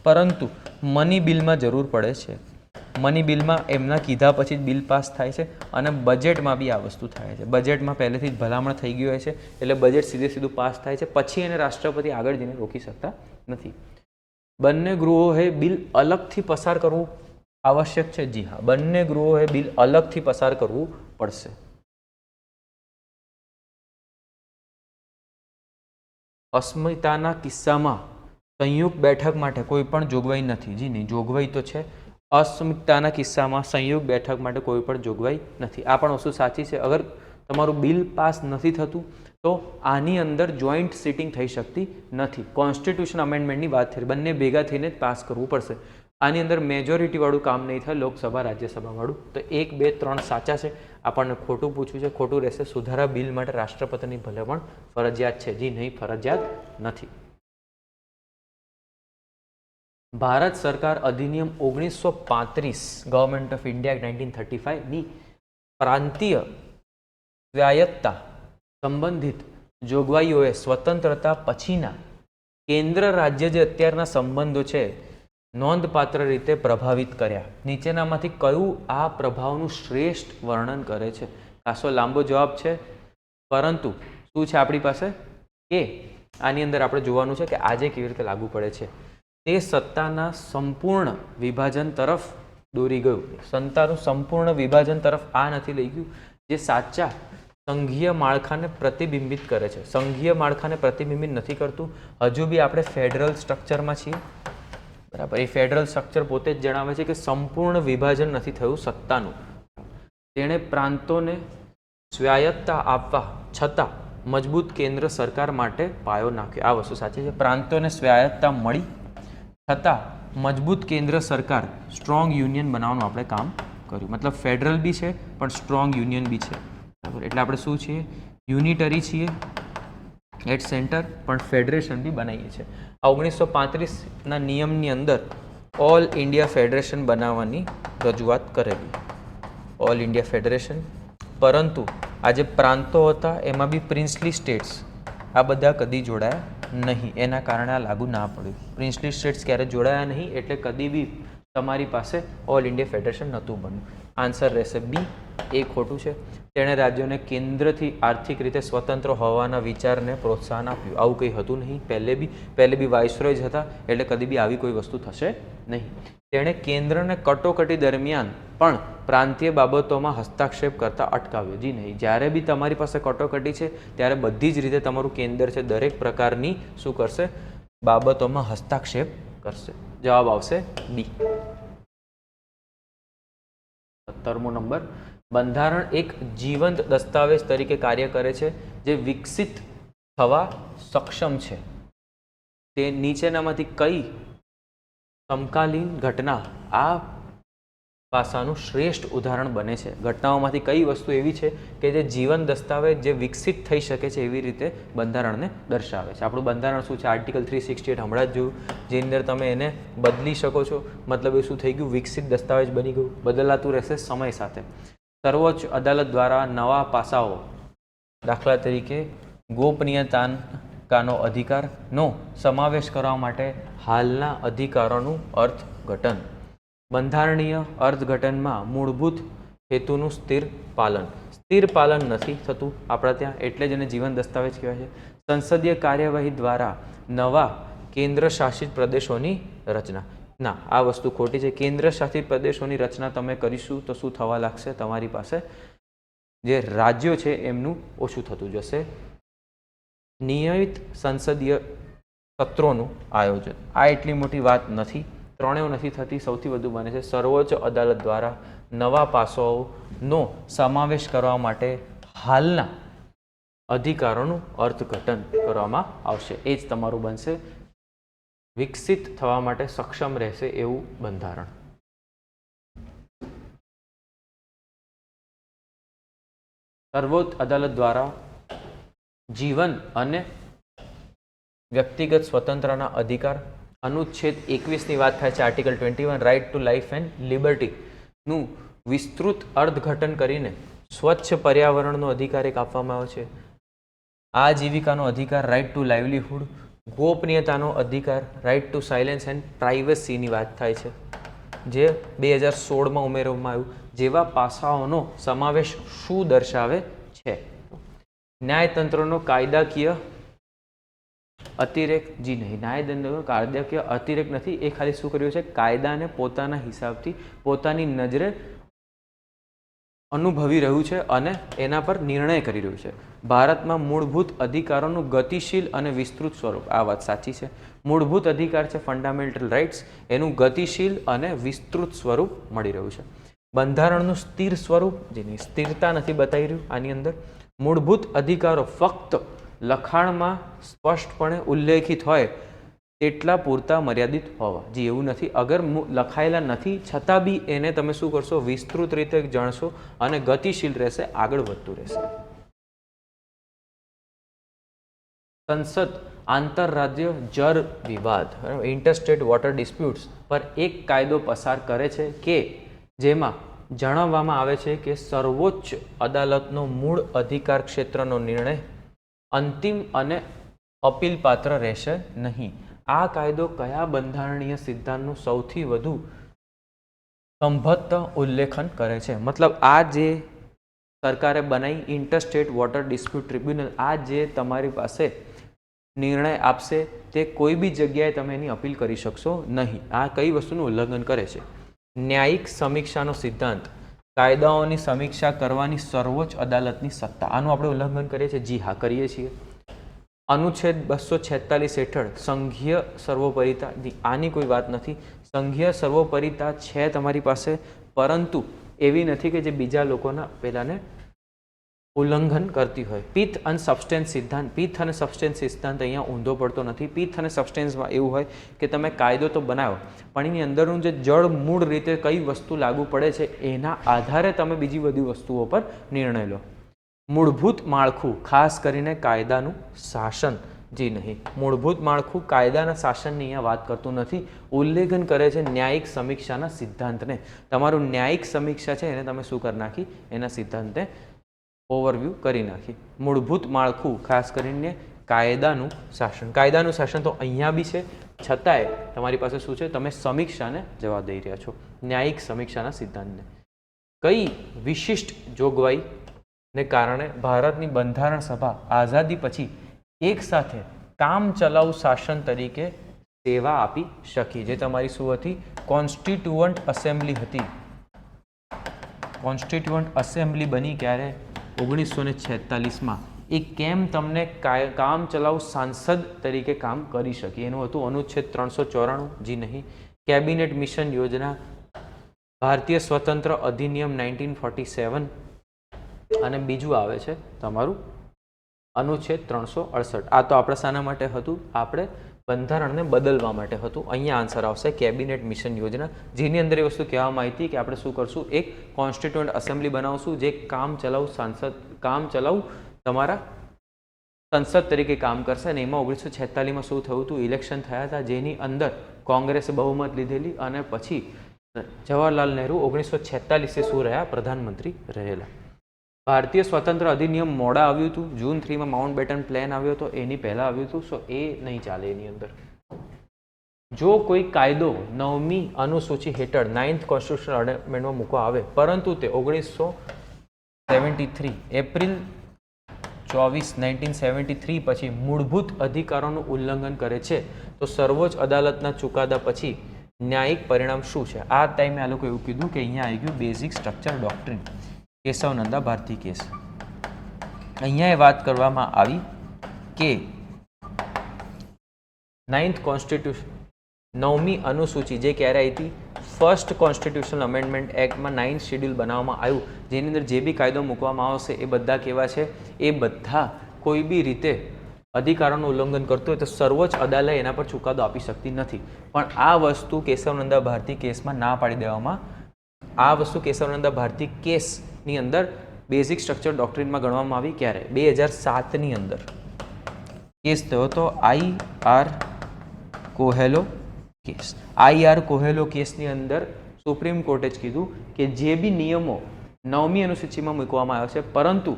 પરંતુ મની બિલમાં જરૂર પડે છે. મની બિલમાં એમના કીધા પછી જ બિલ પાસ થાય છે, અને બજેટમાં બી આ વસ્તુ થાય છે. બજેટમાં પહેલેથી જ ભલામણ થઈ ગયું હોય છે, એટલે બજેટ સીધું પાસ થાય છે, પછી એને રાષ્ટ્રપતિ આગળ જઈને રોકી શકતા નથી. બંને ગૃહોએ બિલ અલગથી પસાર કરવું આવશ્યક છે? જી હા, બંને ગૃહોએ બિલ અલગથી પસાર કરવું પડશે. અસ્મિતાના કિસ્સામાં સંયુક્ત બેઠક માટે કોઈ પણ જોગવાઈ નથી? જી નહીં, જોગવાઈ તો છે. અસ્મિતાના કિસ્સામાં સંયુક્ત બેઠક માટે કોઈ પણ જોગવાઈ નથી. આ પણ વસ્તુ સાચી છે. અગર તમારું બિલ પાસ નથી થતું તો આની અંદર જોઈન્ટ સિટિંગ થઈ શકતી નથી. કોન્સ્ટિટ્યુશન અમેન્ડમેન્ટની વાત થઈ, બંને ભેગા થઈને જ પાસ કરવું પડશે. આની અંદર મેજોરિટીવાળું કામ નહીં થાય, લોકસભા રાજ્યસભાવાળું. તો 1, 2, 3 સાચા છે. આપણને ખોટું પૂછ્યું છે, ખોટું રહેશે. સુધારા બિલ માટે રાષ્ટ્રપતિની ભલામણ ફરજિયાત છે? જી નહીં, ફરજિયાત નથી. ભારત સરકાર અધિનિયમ 1935 ગવર્મેન્ટ ઓફ ઇન્ડિયા 1935ની પ્રાંતીય સ્વાયત્તતા સંબંધિત જોગવાઈઓએ સ્વતંત્રતા પછીના કેન્દ્ર રાજ્ય જે અત્યારના સંબંધો છે નોંધપાત્ર રીતે પ્રભાવિત કર્યા? નીચેનામાંથી કયું આ પ્રભાવનું શ્રેષ્ઠ વર્ણન કરે છે? ખાસો લાંબો જવાબ છે, પરંતુ શું છે આપણી પાસે કે આની અંદર આપણે જોવાનું છે કે આજે કેવી રીતે લાગુ પડે છે. તે સત્તાના સંપૂર્ણ વિભાજન તરફ દોરી ગયું. સત્તાનું સંપૂર્ણ વિભાજન તરફ આ નથી લઈ ગયું, જે સાચા સંઘીય માળખાને પ્રતિબિંબિત કરે છે. સંઘીય માળખાને પ્રતિબિંબિત નથી કરતું. હજુ બી આપણે ફેડરલ સ્ટ્રક્ચરમાં છીએ, બરાબર. એ ફેડરલ સ્ટ્રક્ચર પોતે જ જણાવે છે કે સંપૂર્ણ વિભાજન નથી થયું સત્તાનું. તેણે પ્રાંતોને સ્વાયત્તતા આપવા છતાં મજબૂત કેન્દ્ર સરકાર માટે પાયો નાખ્યો. આ વસ્તુ સાચી છે. પ્રાંતોને સ્વાયત્તતા મળી છતાં મજબૂત કેન્દ્ર સરકાર, સ્ટ્રોંગ યુનિયન બનાવવાનું આપણે કામ કર્યું. મતલબ ફેડરલ બી છે પણ સ્ટ્રોંગ યુનિયન બી છે, બરાબર. એટલે આપણે શું છીએ? યુનિટરી છીએ એટ સેન્ટર, પણ ફેડરેશન બી બનાવીએ છીએ. આ 1935ના નિયમની અંદર ઓલ ઇન્ડિયા ફેડરેશન બનાવવાની રજૂઆત કરેલી, ઓલ ઇન્ડિયા ફેડરેશન. પરંતુ આ જે પ્રાંતો હતા એમાં બી પ્રિન્સલી સ્ટેટ્સ આ બધા કદી જોડાયા નહીં, એના કારણે આ લાગુ ના પડ્યું. પ્રિન્સલી સ્ટેટ્સ ક્યારે જોડાયા નહીં એટલે કદી બી તમારી પાસે ઓલ ઇન્ડિયા ફેડરેશન નહોતું બન્યું. આન્સર રહેશે બી. એ ખોટું છે. તેણે રાજ્યોને કેન્દ્રથી આર્થિક રીતે સ્વતંત્ર હોવાના વિચારને પ્રોત્સાહન આપ્યું. આવું કંઈ હતું નહીં. પહેલે બી વાઇસરોય જ હતા, એટલે કદી બી આવી કોઈ વસ્તુ થશે નહીં. તેણે કેન્દ્રને કટોકટી દરમિયાન પણ પ્રાંતીય બાબતોમાં હસ્તક્ષેપ કરતા અટકાવ્યો. જી નહીં, જ્યારે બી તમારી પાસે કટોકટી છે ત્યારે બધી જ રીતે તમારું કેન્દ્ર છે દરેક પ્રકારની શું કરશે? બાબતોમાં હસ્તક્ષેપ કરશે. જવાબ આવશે બી. 17મો નંબર. બંધારણ એક જીવંત દસ્તાવેજ તરીકે કાર્ય કરે છે જે વિકસિત થવા સક્ષમ છે. તે નીચેનામાંથી કઈ સમકાલીન ઘટના આ પાસાનું શ્રેષ્ઠ ઉદાહરણ બને છે? ઘટનાઓમાંથી કઈ વસ્તુ એવી છે કે જે જીવન દસ્તાવેજ જે વિકસિત થઈ શકે છે એવી રીતે બંધારણને દર્શાવે છે? આપણું બંધારણ શું છે? આર્ટિકલ 368 હમણાં જ જોયું, જેની અંદર તમે એને બદલી શકો છો. મતલબ એ શું થઈ ગયું? વિકસિત દસ્તાવેજ બની ગયું. બદલાતું રહેશે સમય સાથે. સર્વોચ્ચ અદાલત દ્વારા નવા પાસાઓ, દાખલા તરીકે ગોપનીયતાનો અધિકારનો સમાવેશ કરવા માટે હાલના અધિકારોનું અર્થઘટન. બંધારણીય અર્થઘટનમાં મૂળભૂત હેતુનું સ્થિર પાલન. સ્થિર પાલન નથી થતું આપણા ત્યાં, એટલે જ એને જીવન દસ્તાવેજ કહેવાય છે. સંસદીય કાર્યવાહી દ્વારા નવા કેન્દ્ર શાસિત પ્રદેશોની રચના. ના, આ વસ્તુ ખોટી છે. કેન્દ્ર શાસિત પ્રદેશોની રચના તમે કરીશું તો શું થવા લાગશે? તમારી પાસે જે રાજ્યો છે એમનું ઓછું થતું જશે. નિયમિત સંસદીય સત્રોનું આયોજન. આ એટલી મોટી વાત નથી, ત્રણેય નથી થતી. સૌથી વધુ બને છે સર્વોચ્ચ અદાલત દ્વારા નવા પાસાઓનો સમાવેશ કરવા માટે હાલના અધિકારોનું અર્થઘટન કરવામાં આવશે. એ જ તમારું બનશે વિકસિત થવા માટે સક્ષમ રહેશે એવું બંધારણ. સર્વોચ્ચ અદાલત દ્વારા જીવન અને વ્યક્તિગત સ્વતંત્રતા અધિકાર. અનુચ્છેદ 21ની વાત થાય છે. Article 21 right to life and લિબર્ટીનું વિસ્તૃત અર્થઘટન કરીને સ્વચ્છ પર્યાવરણનો અધિકાર એક આપવામાં આવ્યો છે. આજીવિકાનો અધિકાર, રાઇટ ટુ લાઇવલીહુડ. ગોપનીયતાનો અધિકાર, રાઇટ ટુ સાયલેન્સ એન્ડ પ્રાઇવસીની વાત થાય છે, જે 2016માં ઉમેરવામાં આવ્યું. જેવા પાસાઓનો સમાવેશ શું દર્શાવે છે? ન્યાયતંત્રનો કાયદાકીય અતિરેક. જી નહીં, ન્યાયતંત્રનો કાયદાકીય અતિરેક નથી. એ ખાલી શું કર્યું છે? કાયદાને પોતાના હિસાબથી પોતાની નજરે અનુભવી રહ્યું છે અને એના પર નિર્ણય કરી રહ્યું છે. ભારતમાં મૂળભૂત અધિકારોનું ગતિશીલ અને વિસ્તૃત સ્વરૂપ. આ વાત સાચી છે. મૂળભૂત અધિકાર છે ફંડામેન્ટલ રાઇટ્સ, એનું ગતિશીલ અને વિસ્તૃત સ્વરૂપ મળી રહ્યું છે. બંધારણનું સ્થિર સ્વરૂપ, જેની સ્થિરતા નથી બતાવી રહ્યું આની અંદર. મૂળભૂત અધિકારો ફક્ત લખાણમાં સ્પષ્ટપણે ઉલ્લેખિત હોય તેટલા પૂરતા મર્યાદિત હોવા. જી એવું નથી. અગર લખાયેલા નથી છતાં બી એને તમે શું કરશો? વિસ્તૃત રીતે જાણશો અને ગતિશીલ રહેશે, આગળ વધતું રહેશે. સંસદ આંતરરાજ્ય જળ વિવાદ, ઇન્ટરસ્ટેટ વોટર ડિસ્પ્યુટ્સ પર એક કાયદો પસાર કરે છે કે જેમાં જણાવવામાં આવે છે કે સર્વોચ્ચ અદાલતનો મૂળ અધિકાર ક્ષેત્રનો નિર્ણય અંતિમ અને અપીલ પાત્ર રહેશે નહીં. આ કાયદો કયા બંધારણીય સિદ્ધાંતનું સૌથી વધુ સંભવત ઉલ્લેખન કરે છે? મતલબ આ જે સરકારે બનાવી ઇન્ટરસ્ટેટ વોટર ડિસ્પ્યુટ ટ્રિબ્યુનલ, આ જે તમારી પાસે નિર્ણય આપશે તે કોઈ બી જગ્યાએ તમે એની અપીલ કરી શકશો નહીં. આ કઈ વસ્તુનું ઉલ્લંઘન કરે છે? ન્યાયિક સમીક્ષાનો સિદ્ધાંત, કાયદાઓની સમીક્ષા કરવાની સર્વોચ્ચ અદાલતની સત્તા, આનું આપણે ઉલ્લંઘન કરીએ છીએ? જી હા, કરીએ છીએ. અનુચ્છેદ 246 હેઠળ સંઘીય સર્વોપરિતા, આની કોઈ વાત નથી. સંઘીય સર્વોપરિતા છે તમારી પાસે, પરંતુ એવી નથી કે જે બીજા લોકોના પેલાને ઉલ્લંઘન કરતી હોય. પિત્ત અને સબસ્ટેન્સ સિદ્ધાંત, પિત્ત અને સબસ્ટેન્સ સિદ્ધાંત અહીંયા ઊંધો પડતો નથી. પિત્ત અને સબસ્ટેન્સમાં એવું હોય કે તમે કાયદો તો બનાવો, પણ એની અંદરનું જે જળ મૂળ રીતે કઈ વસ્તુ લાગુ પડે છે એના આધારે તમે બીજી બધી વસ્તુઓ પર નિર્ણય લો. મૂળભૂત માળખું, ખાસ કરીને કાયદાનું શાસન, જી નહીં. મૂળભૂત માળખું કાયદાના શાસનની અહીંયા વાત કરતું નથી, ઉલ્લેખન કરે છે ન્યાયિક સમીક્ષાના સિદ્ધાંતને. તમારું ન્યાયિક સમીક્ષા છે એને તમે શું કરી નાખી? એના સિદ્ધાંતને ઓવરવ્યૂ કરી નાખી. મૂળભૂત માળખું, ખાસ કરીને કાયદાનું શાસન. કાયદાનું શાસન તો અહીંયા બી છે, છતાંય તમારી પાસે શું છે? તમે સમીક્ષાને જવાબ દઈ રહ્યા છો, ન્યાયિક સમીક્ષાના સિદ્ધાંતને. કઈ વિશિષ્ટ જોગવાઈને કારણે ભારતની બંધારણ સભા આઝાદી પછી એક સાથે કામ ચલાઉ શાસન તરીકે સેવા આપી શકી? જે તમારી શું હતી? કોન્સ્ટિટ્યુઅન્ટ એસેમ્બલી હતી. કોન્સ્ટિટ્યુઅન્ટ એસેમ્બલી બની ક્યારે? 1946માં. એ કેમ તમને કામ ચલાઉ સાંસદ તરીકે કામ કરી શકી? એનું હતું અનુચ્છેદ 394. જી નહીં. કેબિનેટ મિશન યોજના, ભારતીય સ્વતંત્ર અધિનિયમ 1947, અને બીજું આવે છે તમારું અનુચ્છેદ 368. આ તો આપણે શાના માટે હતું? આપણે બંધારણને બદલવા માટે હતું. અહીંયા આન્સર આવશે કેબિનેટ મિશન યોજના, જેની અંદર એ વસ્તુ કહેવામાં આવી હતી કે આપણે શું કરશું? એક કોન્સ્ટિટ્યુઅન્ટ એસેમ્બલી બનાવશું જે કામ ચલાઉ સાંસદ, કામ ચલાઉ તમારા સંસદ તરીકે કામ કરશે. અને એમાં 1946માં શું થયું હતું? ઇલેક્શન થયા હતા, જેની અંદર કોંગ્રેસે બહુમત લીધેલી, અને પછી જવાહરલાલ નહેરુ 1946 શું રહ્યા? પ્રધાનમંત્રી રહેલા. ભારતીય સ્વતંત્ર અધિનિયમ મોડા આવ્યું હતું. જૂન 3માં માઉન્ટ બેટન પ્લાન આવ્યો હતો, એની પહેલાં આવ્યું હતું. સો એ નહીં ચાલે એની અંદર. જો કોઈ કાયદો 9મી અનુસૂચિ હેઠળ 9th કોન્સ્ટિટ્યુશનલ અમેન્ડમેન્ટમાં મૂકવા આવે, પરંતુ તે 1973 એપ્રિલ 24, 1973 પછી મૂળભૂત અધિકારોનું ઉલ્લંઘન કરે છે, તો સર્વોચ્ચ અદાલતના ચુકાદા પછી ન્યાયિક પરિણામ શું છે? આ ટાઈમે આ લોકો એવું કીધું કે અહીંયા આવી ગયું બેઝિક સ્ટ્રક્ચર ડોક્ટ્રિન, કેશવનંદા ભારતી કેસ. અહીંયા એ વાત કરવામાં આવી કે 9th કોન્સ્ટિટ્યુશન, 9મી અનુસૂચિ જે ક્યારે આવી હતી? ફર્સ્ટ કોન્સ્ટિટ્યુશનલ અમેન્ડમેન્ટ એક્ટમાં 9th શેડ્યુલ બનાવવામાં આવ્યું, જેની અંદર જે બી કાયદો મૂકવામાં આવશે એ બધા કેવા છે? એ બધા કોઈ બી રીતે અધિકારોનું ઉલ્લંઘન કરતું હોય તો સર્વોચ્ચ અદાલત એના પર ચુકાદો આપી શકતી નથી. પણ આ વસ્તુ કેશવનંદા ભારતી કેસમાં ના પાડી દેવામાં, આ વસ્તુ કેશવનંદા ભારતી કેસની અંદર બેઝિક સ્ટ્રક્ચર ડોક્ટ્રિનમાં ગણવામાં આવી. ક્યારે? 2007ની અંદર કેસ થયો હતો, IR કોહેલો કેસ. IR કોહેલો કેસની અંદર સુપ્રીમ કોર્ટે જ કીધું કે જે બી નિયમો 9મી અનુસૂચિમાં મૂકવામાં આવ્યા છે, પરંતુ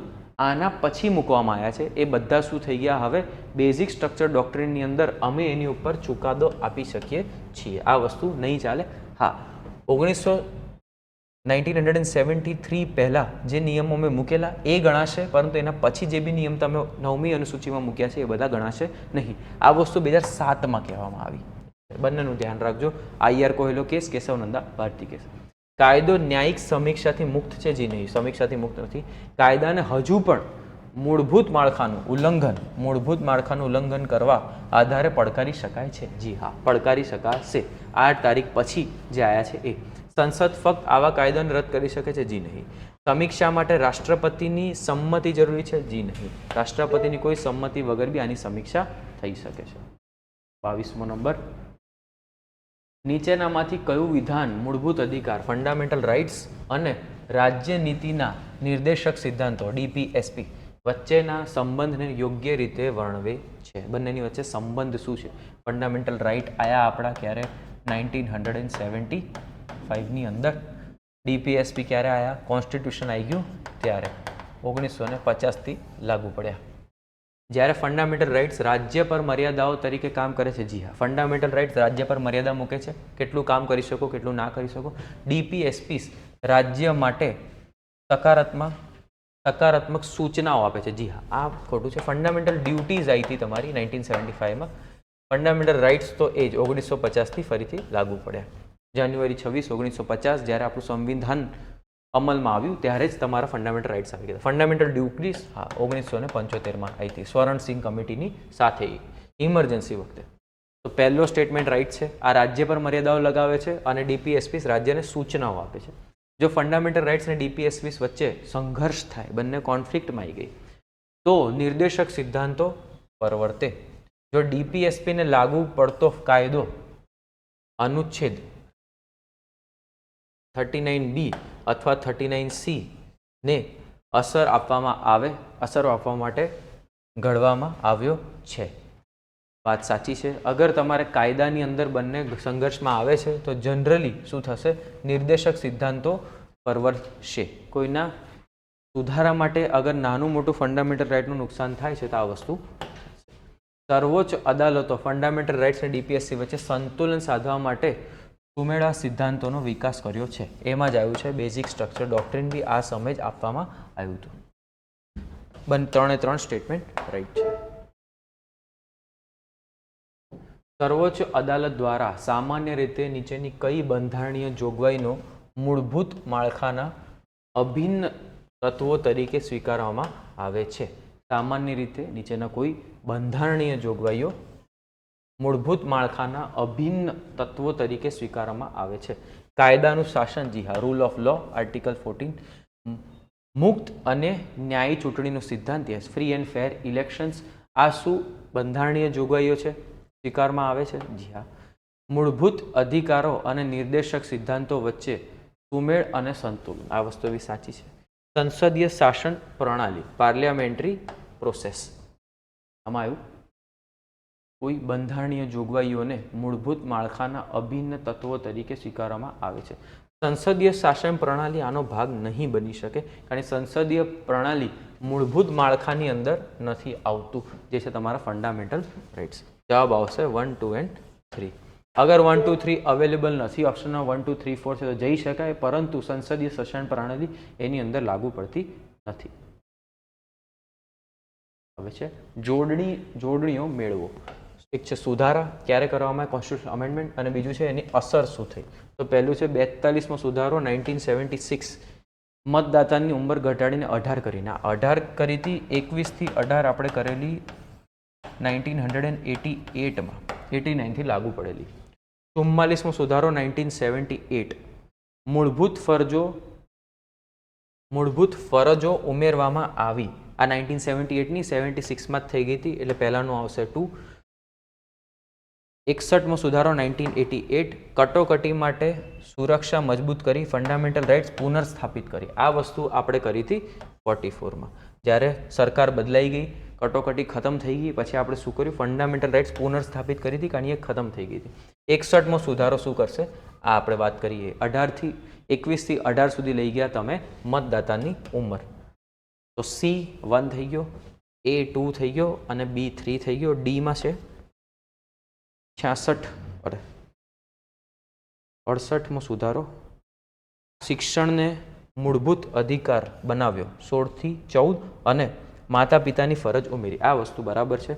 આના પછી મૂકવામાં આવ્યા છે, એ બધા શું થઈ ગયા? હવે બેઝિક સ્ટ્રક્ચર ડોક્ટ્રિનની અંદર અમે એની ઉપર ચુકાદો આપી શકીએ છીએ. આ વસ્તુ નહીં ચાલે. હા, 1973 પહેલાં જે નિયમો મેં મૂકેલા એ ગણાશે, પરંતુ એના પછી જે બી નિયમ તમે 9મી અનુસૂચિમાં મૂક્યા છે એ બધા ગણાશે નહીં. આ વસ્તુ 2007માં કહેવામાં આવી. બંનેનું ધ્યાન રાખજો. IR Coelho case, Kesavananda Bharati case. કાયદો ન્યાયિક સમીક્ષાથી મુક્ત છે? જી નહીં, સમીક્ષાથી મુક્ત નથી. કાયદાને હજુ પણ મૂળભૂત માળખાનું ઉલ્લંઘન કરવા આધારે પડકારી શકાય છે? જી હા, પડકારી શકાશે. આ તારીખ પછી જે આવ્યા છે એ. સંસદ ફક્ત આવા કાયદાને રદ કરી શકે છે? જી નહીં. સમીક્ષા માટે રાષ્ટ્રપતિની સંમતિ જરૂરી છે? જી નહીં. રાષ્ટ્રપતિની કોઈ સંમતિ વગર બી આની સમીક્ષા થઈ શકે છે. 22મો નંબર. નીચેનામાંથી કયું વિધાન મૂળભૂત અધિકાર, ફંડામેન્ટલ રાઇટ્સ અને રાજ્ય નીતિના નિર્દેશક સિદ્ધાંતો DPSP વચ્ચેના સંબંધને યોગ્ય રીતે વર્ણવે છે? બંનેની વચ્ચે સંબંધ શું છે? ફંડામેન્ટલ રાઇટ આયા આપણા ક્યારે? 1975ની અંદર. DPSP ક્યારે આયા? કોન્સ્ટિટ્યુશન આવી ગયું ત્યારે 1950થી લાગુ પડ્યા. જ્યારે ફંડામેન્ટલ રાઇટ્સ રાજ્ય પર મર્યાદાઓ તરીકે કામ કરે છે. જી હા, ફંડામેન્ટલ રાઇટ્સ રાજ્ય પર મર્યાદા મૂકે છે, કેટલું કામ કરી શકો, કેટલું ના કરી શકો. DPSPs રાજ્ય માટે સકારાત્મક સૂચનાઓ આપે છે. જી હા, આ ખોટું છે. ફંડામેન્ટલ ડ્યુટીઝ આવી હતી તમારી 1975માં. ફંડામેન્ટલ રાઇટ્સ તો એ જ 1950થી ફરીથી લાગુ પડ્યા. જાન્યુઆરી 26, 1950 જ્યારે આપણું સંવિધાન અમલમાં આવ્યું ત્યારે જ તમારા ફંડામેન્ટલ રાઇટ્સ આવી ગયા. ફંડામેન્ટલ ડ્યુટીઝ હા 1975માં આવી હતી સ્વર્ણસિંહ કમિટીની સાથે ઇમરજન્સી વખતે. તો પહેલો સ્ટેટમેન્ટ રાઇટ છે, આ રાજ્ય પર મર્યાદાઓ લગાવે છે અને DPSPs રાજ્યને સૂચનાઓ આપે છે. જો ફંડામેન્ટલ રાઇટ્સ અને DPSPs વચ્ચે સંઘર્ષ થાય, બંને કોન્ફ્લિક્ટમાં આવી ગઈ, તો નિર્દેશક સિદ્ધાંતો પરવર્તે. જો DPSPને લાગુ પડતો કાયદો અનુચ્છેદ 39B અથવા 39C ને અસર આપવા માટે ઘડવામાં આવ્યો છે. વાત સાચી છે. અગર તમારે કાયદાની અંદર બંને સંઘર્ષમાં આવે છે તો જનરલી શું થશે? નિર્દેશક સિદ્ધાંતો પરવરશે. કોઈના સુધારા માટે અગર નાનું મોટું ફંડામેન્ટલ રાઇટનું નુકસાન થાય છે તો આ વસ્તુ. સર્વોચ્ચ અદાલતો ફંડામેન્ટલ રાઇટ્સ અને DPSP વચ્ચે સંતુલન સાધવા માટે સુમેળા સિદ્ધાંતોનો વિકાસ કર્યો છે. એમાં જ આવ્યું છે બેઝિક સ્ટ્રક્ચર ડોક્ટ્રિન બી આ સમય જ આપવામાં આવ્યું હતું. ત્રણે ત્રણ સ્ટેટમેન્ટ રાઈટ છે. સર્વોચ્ચ અદાલત દ્વારા સામાન્ય રીતે નીચેની કઈ બંધારણીય જોગવાઈનો મૂળભૂત માળખાના અભિન્ન તત્વો તરીકે સ્વીકારવામાં આવે છે? સામાન્ય રીતે નીચેના કોઈ બંધારણીય જોગવાઈઓ મૂળભૂત માળખાના અભિન્ન તત્વો તરીકે સ્વીકારવામાં આવે છે. કાયદાનું શાસન, જી હા, રૂલ ઓફ લો, આર્ટિકલ 14. મુક્ત અને ન્યાયી ચૂંટણીનો સિદ્ધાંત, yes, free and fair elections. આ શું બંધારણીય જોગવાઈઓ છે? સ્વીકારવામાં આવે છે. જી હા. મૂળભૂત અધિકારો અને નિર્દેશક સિદ્ધાંતો વચ્ચે સુમેળ અને સંતુલન, આ વસ્તુ બી સાચી છે. સંસદીય શાસન પ્રણાલી, પાર્લિયામેન્ટરી પ્રોસેસ. આમાં આવ્યું કોઈ બંધારણીય જોગવાઈઓને મૂળભૂત માળખાના અભિન્ન તત્વો તરીકે સ્વીકારવામાં આવે છે. સંસદીય શાસન પ્રણાલી આનો ભાગ નહીં બની શકે, કારણ કે સંસદીય પ્રણાલી મૂળભૂત માળખાની અંદર નથી આવતું, જે છે તમારા ફંડામેન્ટલ રાઇટ્સ. જવાબ આવશે 1, 2 and 3. અગર 1, 2, 3 અવેલેબલ નથી, ઓપ્શનમાં 1, 2, 3, 4 છે તો જઈ શકાય, પરંતુ સંસદીય શાસન પ્રણાલી એની અંદર લાગુ પડતી નથી. હવે છે જોડણીઓ મેળવો. એક છે સુધારા ક્યારે કરવામાં આવે, કોન્સ્ટિટ્યુશન અમેન્ડમેન્ટ, અને બીજું છે એની અસર શું થઈ. તો પહેલું છે 42મો સુધારો 1976, મતદાતાની ઉંમર ઘટાડીને 18 કરીને. 18 કરી હતી, 21થી 18 આપણે કરેલી 1988માં, 89થી લાગુ પડેલી. 44મો સુધારો 1978, મૂળભૂત ફરજો ઉમેરવામાં આવી. આ 1978ની 76માં જ થઈ ગઈ હતી, એટલે પહેલાનું આવશે 2. 61મો સુધારો 1988, કટોકટી માટે સુરક્ષા મજબૂત કરી, ફંડામેન્ટલ રાઇટ્સ પુનર્સ્થાપિત કરી. આ વસ્તુ આપણે કરી હતી 44માં. જ્યારે સરકાર બદલાઈ ગઈ, કટોકટી ખતમ થઈ ગઈ, પછી આપણે શું કર્યું? ફંડામેન્ટલ રાઇટ્સ પુનર્સ્થાપિત કરી હતી, કારણ એ ખતમ થઈ ગઈ હતી. 61મો સુધારો શું કરશે? આ આપણે વાત કરીએ 21થી 18 સુધી લઈ ગયા તમે મતદાતાની ઉંમર. તો C1 થઈ ગયો, A2 થઈ ગયો અને B3 થઈ ગયો. ડીમાં છે 68મો સુધારો, શિક્ષણને મૂળભૂત અધિકાર બનાવ્યો, 16થી 14, અને માતા પિતાની ફરજ ઉમેરી. આ વસ્તુ બરાબર છે.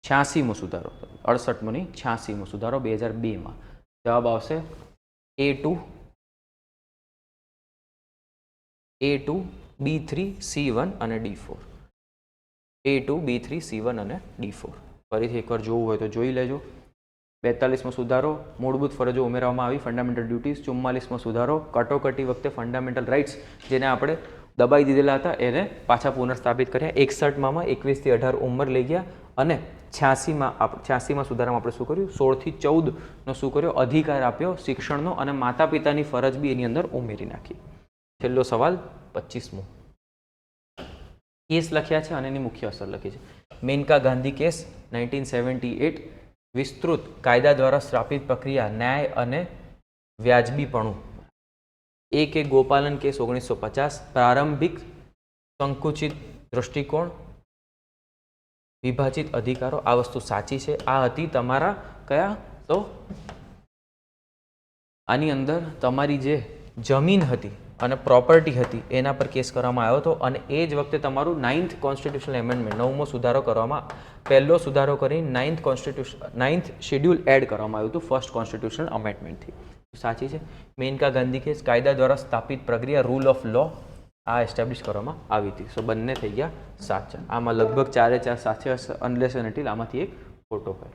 86મો સુધારો, 68મો નહીં, 86મો સુધારો 2002માં. જવાબ આવશે A2, B3, C1 અને D4. A2, B3, C1 અને D4. ફરીથી એકવાર જોવું હોય તો જોઈ લેજો. 42મો સુધારો, મૂળભૂત ફરજો ઉમેરવામાં આવી, ફંડામેન્ટલ ડ્યુટીઝ. 44મો સુધારો, કટોકટી વખતે ફંડામેન્ટલ રાઇટ્સ જેને આપણે દબાઈ દીધેલા હતા એને પાછા પુનર્સ્થાપિત કર્યા. 61માં 21થી 18 ઉંમર લઈ ગયા, અને 86માં સુધારામાં આપણે શું કર્યું? 16થી 14નો શું કર્યો? અધિકાર આપ્યો શિક્ષણનો, અને માતા પિતાની ફરજ બી એની અંદર ઉમેરી નાખી. છેલ્લો સવાલ 25મો. કેસ લખ્યા છે અને એની મુખ્ય અસર લખી છે. મેનકા ગાંધી કેસ 1978, વિસ્તૃત કાયદા દ્વારા સ્થાપિત પ્રક્રિયા, ન્યાય અને વ્યાજબીપણું. A.K. ગોપાલન કેસ 1950, પ્રારંભિક સંકુચિત દૃષ્ટિકોણ, વિભાજિત અધિકારો, આ વસ્તુ સાચી છે. આ હતી તમારા કયા? તો આની અંદર તમારી જે જમીન હતી અને પ્રોપર્ટી હતી એના પર કેસ કરવામાં આવ્યો હતો અને એ જ વખતે તમારું 9th કોન્સ્ટિટ્યુશનલ એમેન્ડમેન્ટ 9મો સુધારો કરવામાં, પહેલો સુધારો કરી 9th શેડ્યુલ એડ કરવામાં આવ્યું હતું ફર્સ્ટ કોન્સ્ટિટ્યુશનલ અમેન્ડમેન્ટથી. સાચી છે. મેનકા ગાંધી કેસ, કાયદા દ્વારા સ્થાપિત પ્રક્રિયા, રૂલ ઓફ લો, આ એસ્ટાબ્લિશ કરવામાં આવી હતી. સો બંને થઈ ગયા સાચા. આમાં લગભગ 4 સાચા હશે અનલેસ એન્ડ અનટિલ આમાંથી એક ખોટો હોય.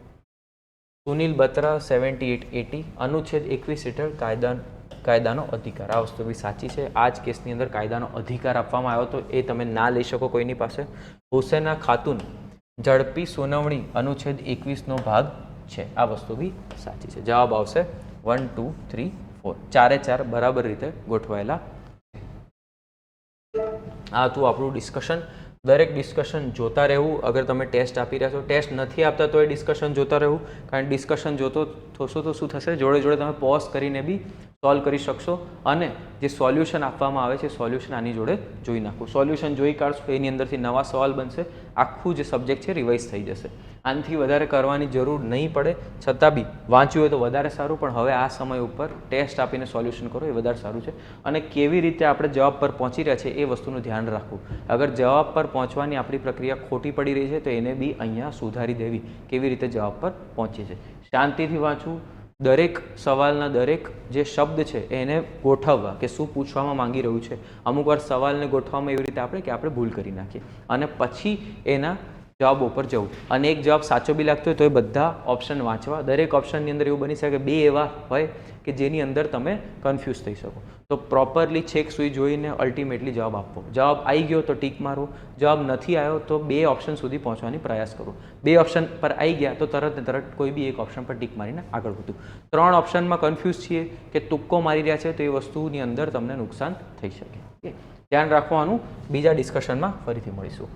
સુનિલ બત્રા 7880 અનુચ્છેદ 21 હેઠળ કાયદાનો અધિકાર, આ વસ્તુ બી સાચી છે. આ જ કેસની અંદર કાયદાનો અધિકાર આપવામાં આવ્યો હતો, એ તમે ના લઈ શકો કોઈની પાસે. હુસેના ખાતુન ઝડપી સુનાવણી અનુચ્છેદ 21નો ભાગ છે, આ વસ્તુ બી સાચી છે. જવાબ આવશે 1 2 3 4, 4 બરાબર રીતે ગોઠવાયેલા. આ હતું આપણું ડિસ્કશન. દરેક ડિસ્કશન જોતા રહેવું. અગર તમે ટેસ્ટ આપી રહ્યા છો, ટેસ્ટ નથી આપતા તો એ ડિસ્કશન જોતા રહેવું, કારણ ડિસ્કશન જોતો થશો તો શું થશે, જોડે જોડે તમે પોઝ કરીને બી સોલ્વ કરી શકશો અને જે સોલ્યુશન આપવામાં આવે છે સોલ્યુશન આની જોડે જોઈ નાખવું. સોલ્યુશન જોઈ કાઢશો એની અંદરથી નવા સવાલ બનશે, આખું જે સબ્જેક્ટ છે રિવાઇઝ થઈ જશે. આનાથી વધારે કરવાની જરૂર નહીં પડે, છતાં બી વાંચ્યું હોય તો વધારે સારું, પણ હવે આ સમય ઉપર ટેસ્ટ આપીને સોલ્યુશન કરો એ વધારે સારું છે. અને કેવી રીતે આપણે જવાબ પર પહોંચી રહ્યા છે એ વસ્તુનું ધ્યાન રાખવું. અગર જવાબ પર પહોંચવાની આપણી પ્રક્રિયા ખોટી પડી રહી છે તો એને બી અહીંયા સુધારી દેવી, કેવી રીતે જવાબ પર પહોંચીએ છે. શાંતિથી વાંચવું, દરેક સવાલના દરેક જે શબ્દ છે એને ગોઠવવા કે શું પૂછવામાં માંગી રહ્યું છે. અમુક વાર સવાલને ગોઠવવામાં એવી રીતે આપણે ભૂલ કરી નાખીએ અને પછી એના જવાબો પર જવું. અને એક જવાબ સાચો બી લાગતો હોય તો એ બધા ઓપ્શન વાંચવા. દરેક ઓપ્શનની અંદર એવું બની શકે 2 એવા હોય કે જેની અંદર તમે કન્ફ્યુઝ થઈ શકો, તો પ્રોપરલી છેક સુઈ જોઈને અલ્ટિમેટલી જવાબ આપવો. જવાબ આવી ગયો તો ટીક મારો, જવાબ નથી આવ્યો તો 2 ઓપ્શન સુધી પહોંચવાની પ્રયાસ કરો. 2 ઓપ્શન પર આવી ગયા તો તરત ને તરત કોઈ બી એક ઓપ્શન પર ટીક મારીને આગળ વધવું. 3 ઓપ્શનમાં કન્ફ્યુઝ છીએ કે તુક્કો મારી રહ્યા છે તો એ વસ્તુની અંદર તમને નુકસાન થઈ શકે. ધ્યાન રાખવાનું. બીજા ડિસ્કશનમાં ફરીથી મળીશું.